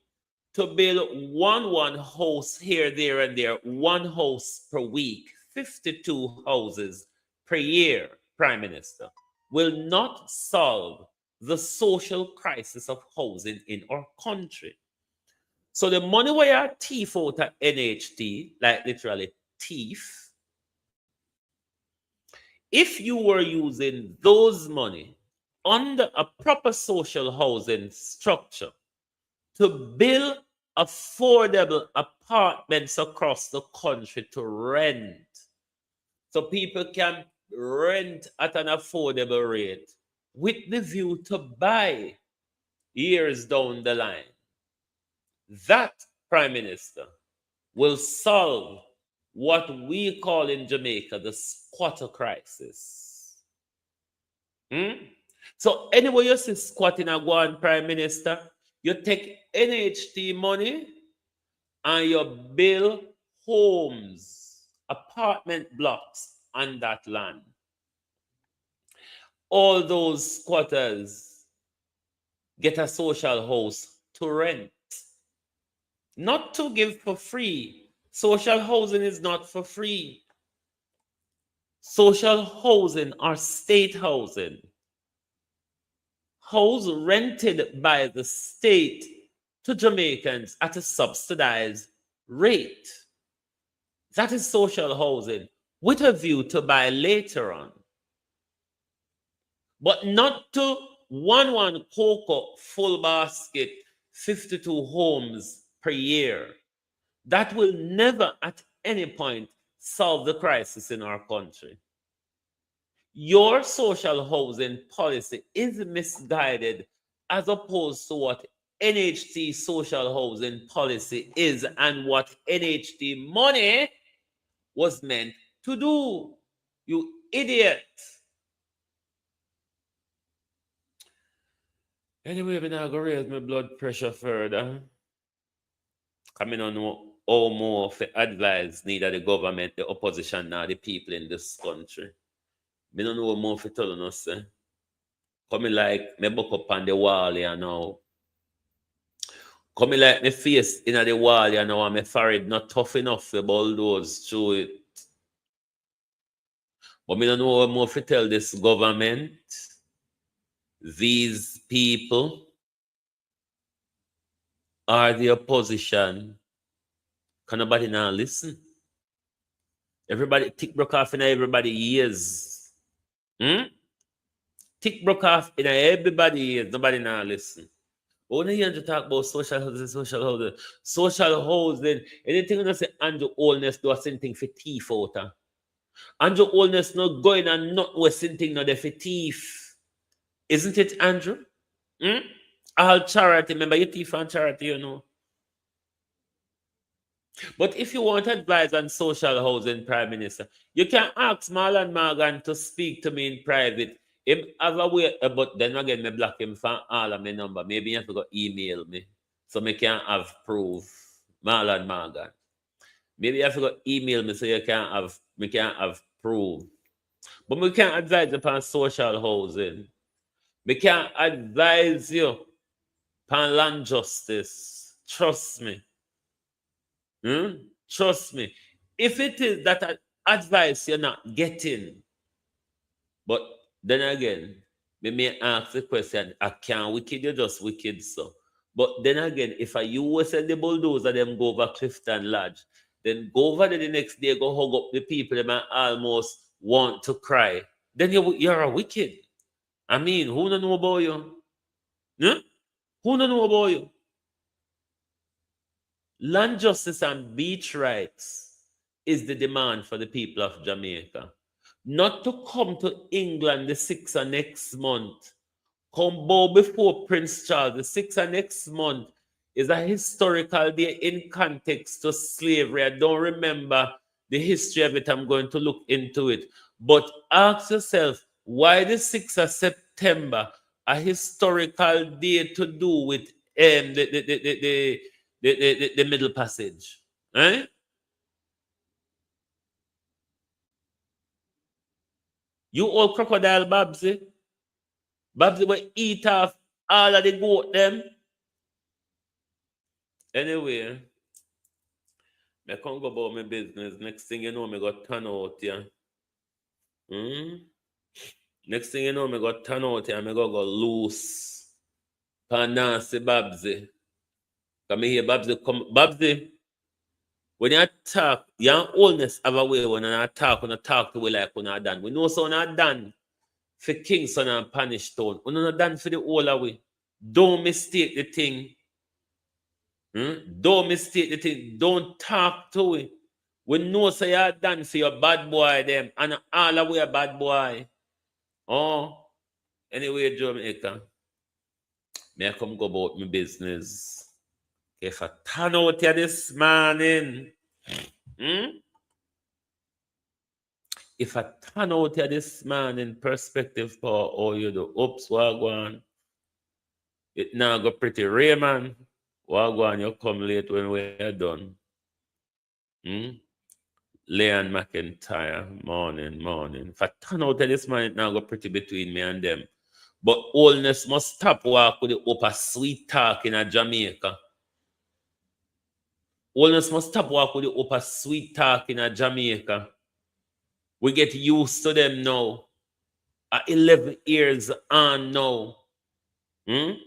to build one house here, there, and there, one house per week, 52 houses per year, Prime Minister, will not solve the social crisis of housing in our country. So the money where you thief out at NHT, like literally thief, if you were using those money under a proper social housing structure to build affordable apartments across the country to rent, so people can rent at an affordable rate with the view to buy years down the line, that, Prime Minister, will solve what we call in Jamaica the squatter crisis. So anyway you see squatting a go on, Prime Minister, you take NHT money and you build homes, apartment blocks on that land. All those squatters get a social house to rent, not to give for free. Social housing is not for free. Social housing or state housing, house rented by the state to Jamaicans at a subsidized rate. That is social housing with a view to buy later on. But not to one cocoa full basket, 52 homes per year. That will never at any point solve the crisis in our country. Your social housing policy is misguided as opposed to what NHT social housing policy is and what NHT money was meant to do. You idiot. Anyway, I'm going to raise my blood pressure further. I don't know or more for advise neither the government, the opposition, nor the people in this country. Me don't know more for telling us. Coming like me book up on the wall here now. Coming like me face in the wall here now and my forehead not tough enough to bulldoze through it. But me don't know more for tell this government, these people are the opposition. Can nobody now listen? Everybody tick broke off in everybody ears. Tick broke off in everybody ears. Nobody now listen. Only here to talk about social housing, social housing. Social housing, anything you say Andrew Holness do a thing for thief out. Andrew Holness not going and not was thing no there for thief. Isn't it, Andrew? All charity, remember your thief and charity, you know. But if you want advice on social housing, Prime Minister, you can ask Marlon Morgan to speak to me in private. Him have a way, but then again, me block him from all of my number. Maybe you have to go email me so me can have proof. Marlon Morgan. Maybe you have to go email me so you can have proof. But we can't advise upon social housing. We can't advise you upon land justice. Trust me. Trust me. If it is that advice you're not getting, but then again, we may ask the question, I can't wicked, you're just wicked, so. But then again, if you send the bulldozer, them go over Clifton Lodge, then go over there the next day, go hug up the people, them and almost want to cry, then you're a wicked. I mean, who don't know about you? Who don't know about you? Land justice and beach rights is the demand for the people of Jamaica. Not to come to England the 6th of next month. Come bow before Prince Charles. The 6th of next month is a historical day in context to slavery. I don't remember the history of it. I'm going to look into it. But ask yourself, why the 6th of September, a historical day to do with the Middle Passage? Right? You old crocodile, Babsy. Babsy will eat off all of the goat them. Anyway, I can't go about my business. Next thing you know, I got turn out here. Next thing you know, I got turn out here. I go loose. Panasi Babsy. Come here, Babsy. Come, Babsy. When you talk, your oldness have a way when you talk to we like when you're done. We know so when you're done for Kingston and Panish Town. When you're done for the whole away. Don't mistake the thing. Don't mistake the thing. Don't talk to it. We know so you're done for your bad boy them. And all the way a bad boy. Oh. Anyway, Jamaica. May I come go about my business. If I turn out here this morning. If I turn out here this morning, perspective for all you do. Oops, wagwan. It now go pretty Raymond. Wagwan, you come late when we're done. Leon McIntyre, morning. If I turn out this man, it now go pretty between me and them. But oldness must stop walk with the upper sweet talk in a Jamaica. Oldness must stop walk with the upper sweet talk in a Jamaica. We get used to them now. At 11 years on now. Man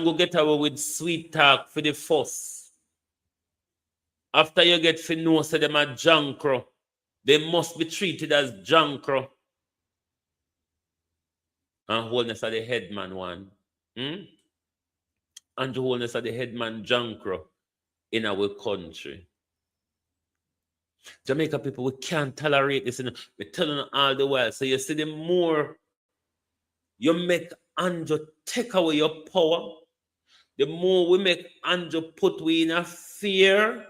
go get away with sweet talk for the fuss. After you get to know so them a jankro, they must be treated as jankro. And wholeness of the headman one. And the wholeness of the headman jankro in our country. Jamaica people, we can't tolerate this. We're telling them all the while. So you see, the more you make Andrew take away your power, the more we make Andrew put we in a fear,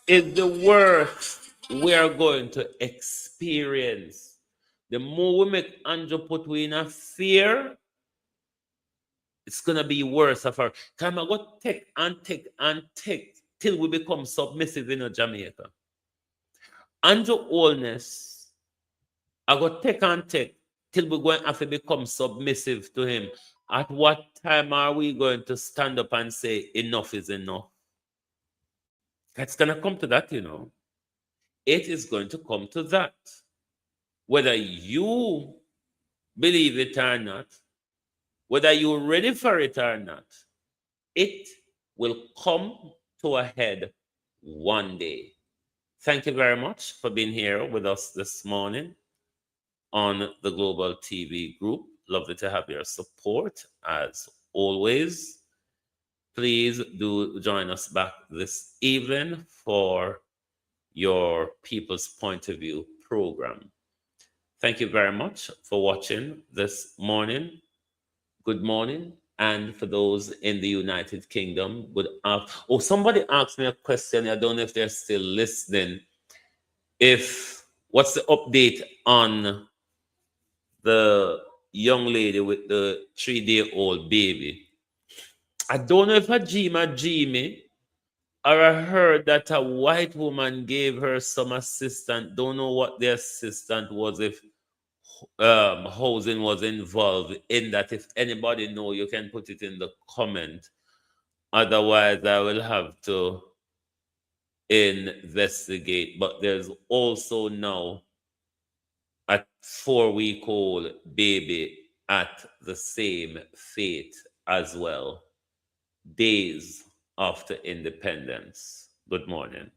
is the worst we are going to experience. The more we make Andrew put we in a fear, It's gonna be worse of her. Come on, go take and take and take till we become submissive in Jamaica. Under oldness, I go take and take till we're going to have to become submissive to him. At what time are we going to stand up and say enough is enough? It's going to come to that, you know. It is going to come to that. Whether you believe it or not, whether you're ready for it or not, it will come to a head one day. Thank you very much for being here with us this morning on the Global TV Group. Lovely to have your support as always. Please do join us back this evening for your People's Point of View program. Thank you very much for watching this morning. Good morning. And for those in the United Kingdom, somebody asked me a question. I don't know if they're still listening. What's the update on the young lady with the 3-day-old baby? I don't know if a Jimmy, or I heard that a white woman gave her some assistance. Don't know what the assistant was, if housing was involved in that. If anybody know, you can put it in the comment. Otherwise, I will have to investigate. But there's also now a 4-week-old baby at the same fate as well, days after independence. Good morning.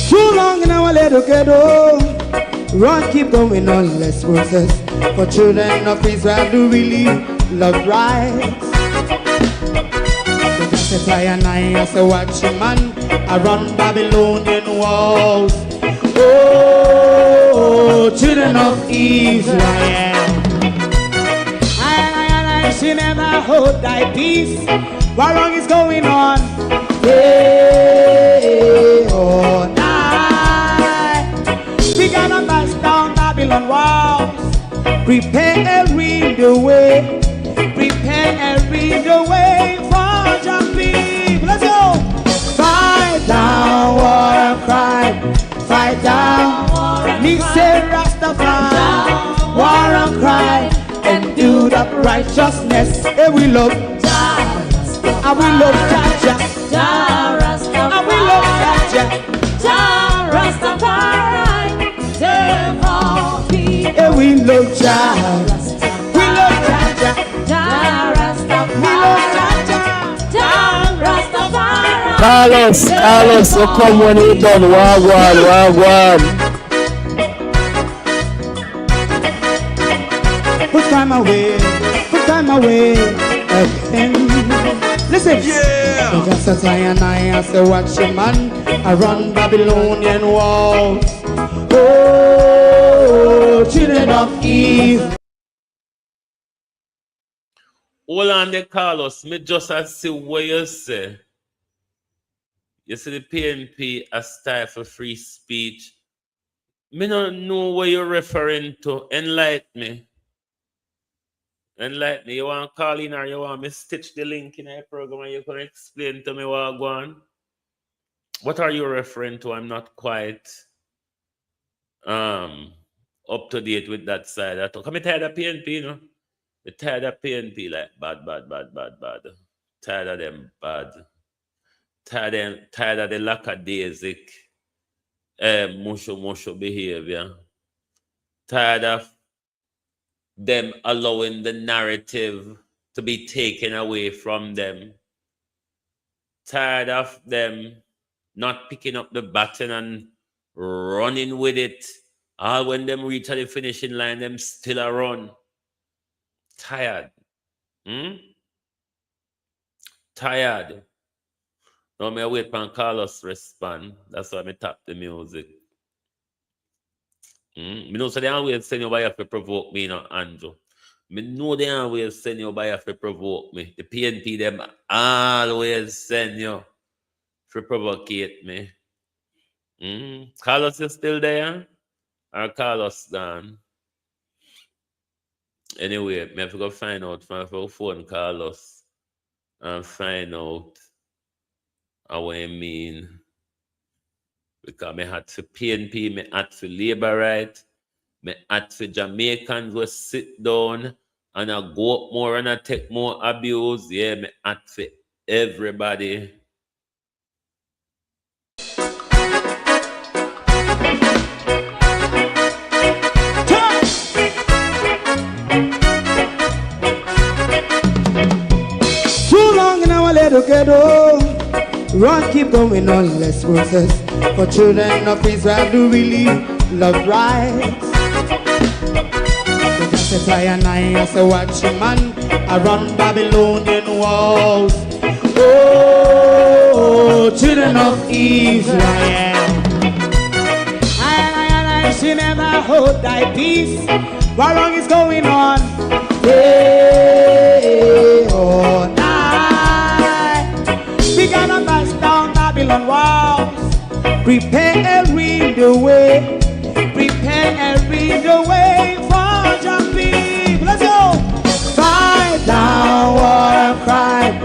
Too long in our little ghetto, run keep going on, less process. For children of Israel do really love rights. So just a try and I say watch a man around Babylonian walls. Oh, children of Israel, I she never hold thy peace. What wrong is going on? Day or night, we gotta bust down Babylon walls. Prepare every the way. Prepare every the way for jumping. Let's go. Fight down, war and crime. Fight down, me say Rastafari. War and crime and do that righteousness. And we love Jah, and we love Jah, and we love Jah, Rastafari. And we love Jah, we love Jah, we love Jah, Rastafari. Carlos, so come when you done. Wagwan. Put time away again. Listen, yeah. So just as I and I say watch a man around Babylonian walls. Oh, children of Eve. Hold on there, Carlos. Me just see what you say. You see the PNP a stifle free speech. Me don't know what you're referring to. Enlighten me. You want to call in or you want me to stitch the link in a program and you can explain to me what go on? What are you referring to? I'm not quite up to date with that side. I'm tired of PNP, you know. I'm tired of PNP, like bad. Tired of them bad. Tired of the lackadaisic musho behavior. Tired of them allowing the narrative to be taken away from them. Tired of them not picking up the baton and running with it. All when them reach the finishing line, them still a run. Tired. Tired. Now me wait for Carlos respond. That's why me tap the music. Me know so they always send you by to provoke me, you know, Andrew. Me know they always send you by to provoke me. The PNP them always send you to provocate me. Carlos is still there? Or Carlos gone? Anyway, I have to go find out from my phone Carlos and find out what I mean. Because I had to PNP, I had to labor right, I had to Jamaicans who sit down and I go up more and I take more abuse. Yeah, I had to everybody. Too long in our little ghetto. Run, keep going on, let's process. For children of Israel do really love rights. So just a try and I say watch a man around Babylonian walls. Oh, children of Israel. I should never hold thy peace. What wrong is going on? Hey, oh, night. We gotta bust down Babylon walls. Prepare the way. Prepare the way for your people. Let's go. Fight down war and crime.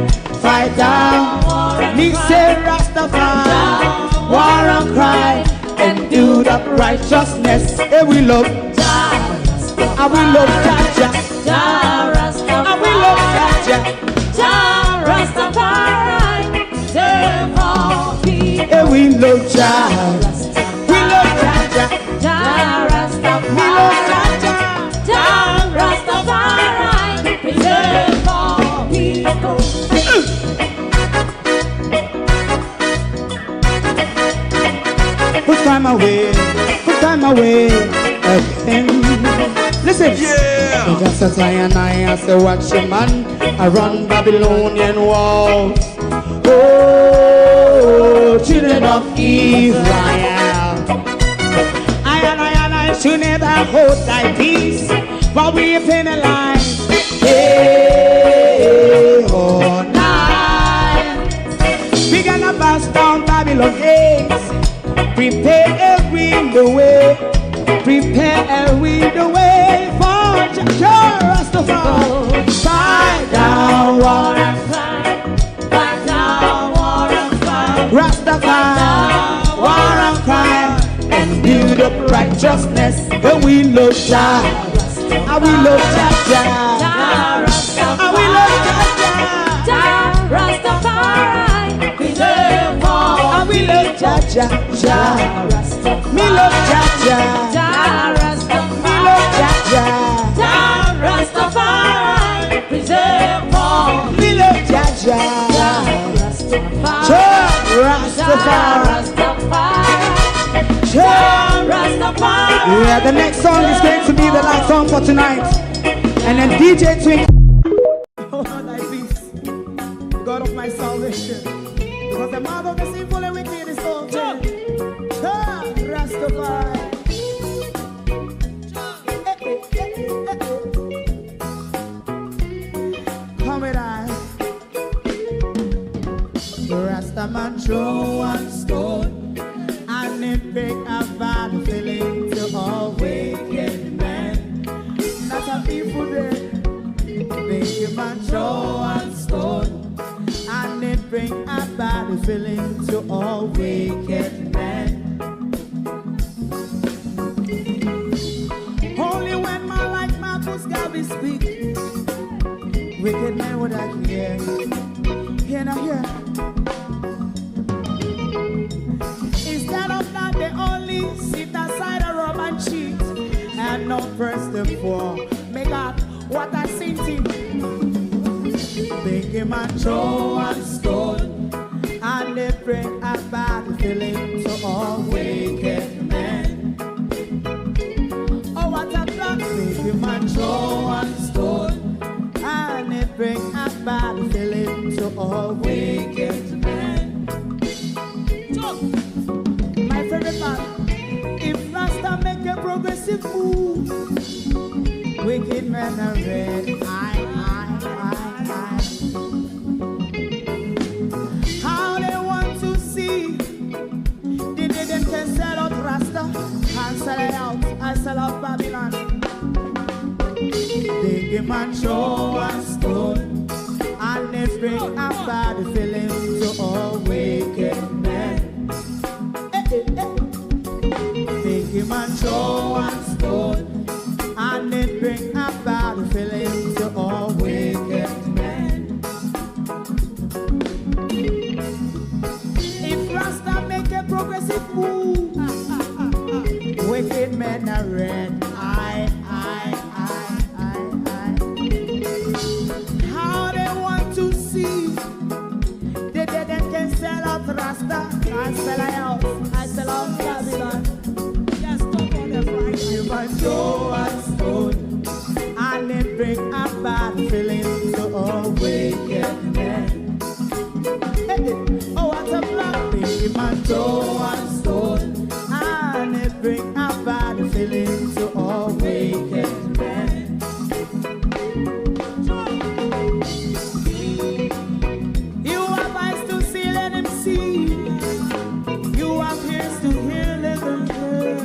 Fight down. Me say Rastafari. War and crime. And do that righteousness. And we love. And we love Jaja. And we love Jaja. Rastafari. And we love Jaja. We love Jaja. We love Jaja. Rastafari. Preserve all people. Put time away again. Listen, yeah. Just as I and I say watch a man around Babylonian walls. Oh, children of Israel. I should never hold thy peace while we penalize. Hey, oh, night. We gonna bust down Babylon gates. Prepare the way. Prepare the way for Rastafari. Fight down war and crime. Fight down war and crime. Rastafari, war and crime. And build up righteousness. And we love Jah. And we love Jah. And we love Jah. Rastafari. Preserve all. And we love Jah. Me love Jaja. Me love Jaja. Rastafari. Preserve all. Me love Jaja. Rastafari. Yeah, the next song is going to be the last song for tonight. And then DJ Twink. Oh, thy peace, God of my salvation. Because the mouth of the sinful and wicked is open. Rastafari. Come with us. Rastaman throw one stone and it pick a bad feeling to all wicked men. That's a people there. Make a man throw one stone and it bring a bad feeling to all wicked men. Only when my like Marcus Garvey speak, wicked men would I hear. Hear now hear. Instead of that, they only sit aside a rub and cheat and not press the floor. Make up what I seen to. Make him a throw and stone and they bring a bad feeling to all wicked men. Oh, what a plan! Make him a throw and stone and they bring a bad feeling to all wicked men. My favorite part, if Rasta make a progressive move, wicked men are red. How they want to see man throw a stone, and they bring a bad feeling to all wicked men. Big man throw a stone, and they bring a bad feeling to all wicked men. If Rasta make a progressive move, wicked men are red. How they want to see the dead can sell out Rasta. I sell a house, I sell out Babylon. Just talk on the Friday. You might throw a stone, and they bring a bad feeling to all wicked men. Oh, what a black thing. You might throw a stone, and they bring a bad feeling to all wicked men. You have eyes to see, let him see. You have ears to hear, let them hear.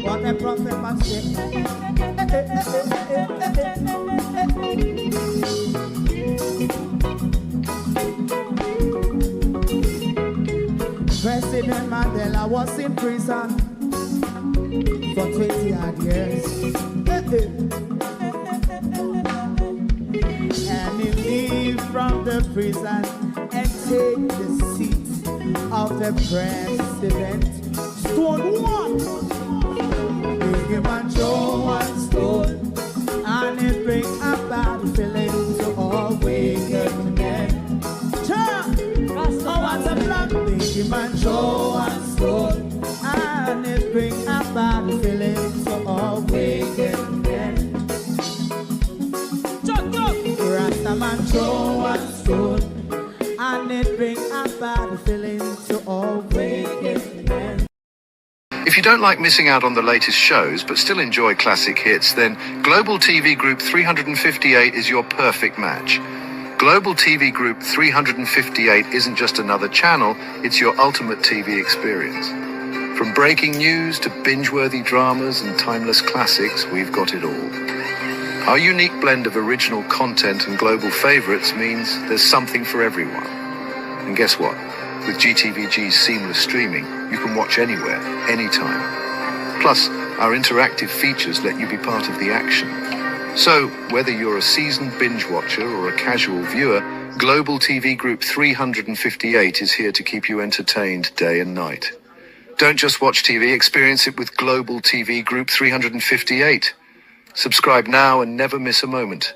What a prophet must say. President Mandela was in prison for 20 odd years. And he leave from the prison and take the seat of the president. Stone one, big man throw one stone, and it bring a bad feeling to all wicked men. Oh, what a black big man throw one stone, and it bring a bad feeling to all wicked men. Rasta man throw one stone, and it bring a bad feeling to all wicked men. If you don't like missing out on the latest shows but still enjoy classic hits, then Global TV Group 358 is your perfect match. Global TV Group 358 isn't just another channel, it's your ultimate TV experience. From breaking news to binge-worthy dramas and timeless classics, we've got it all. Our unique blend of original content and global favorites means there's something for everyone. And guess what? With GTVG's seamless streaming, you can watch anywhere, anytime. Plus, our interactive features let you be part of the action. So, whether you're a seasoned binge watcher or a casual viewer, Global TV Group 358 is here to keep you entertained day and night. Don't just watch TV, experience it with Global TV Group 358. Subscribe now and never miss a moment.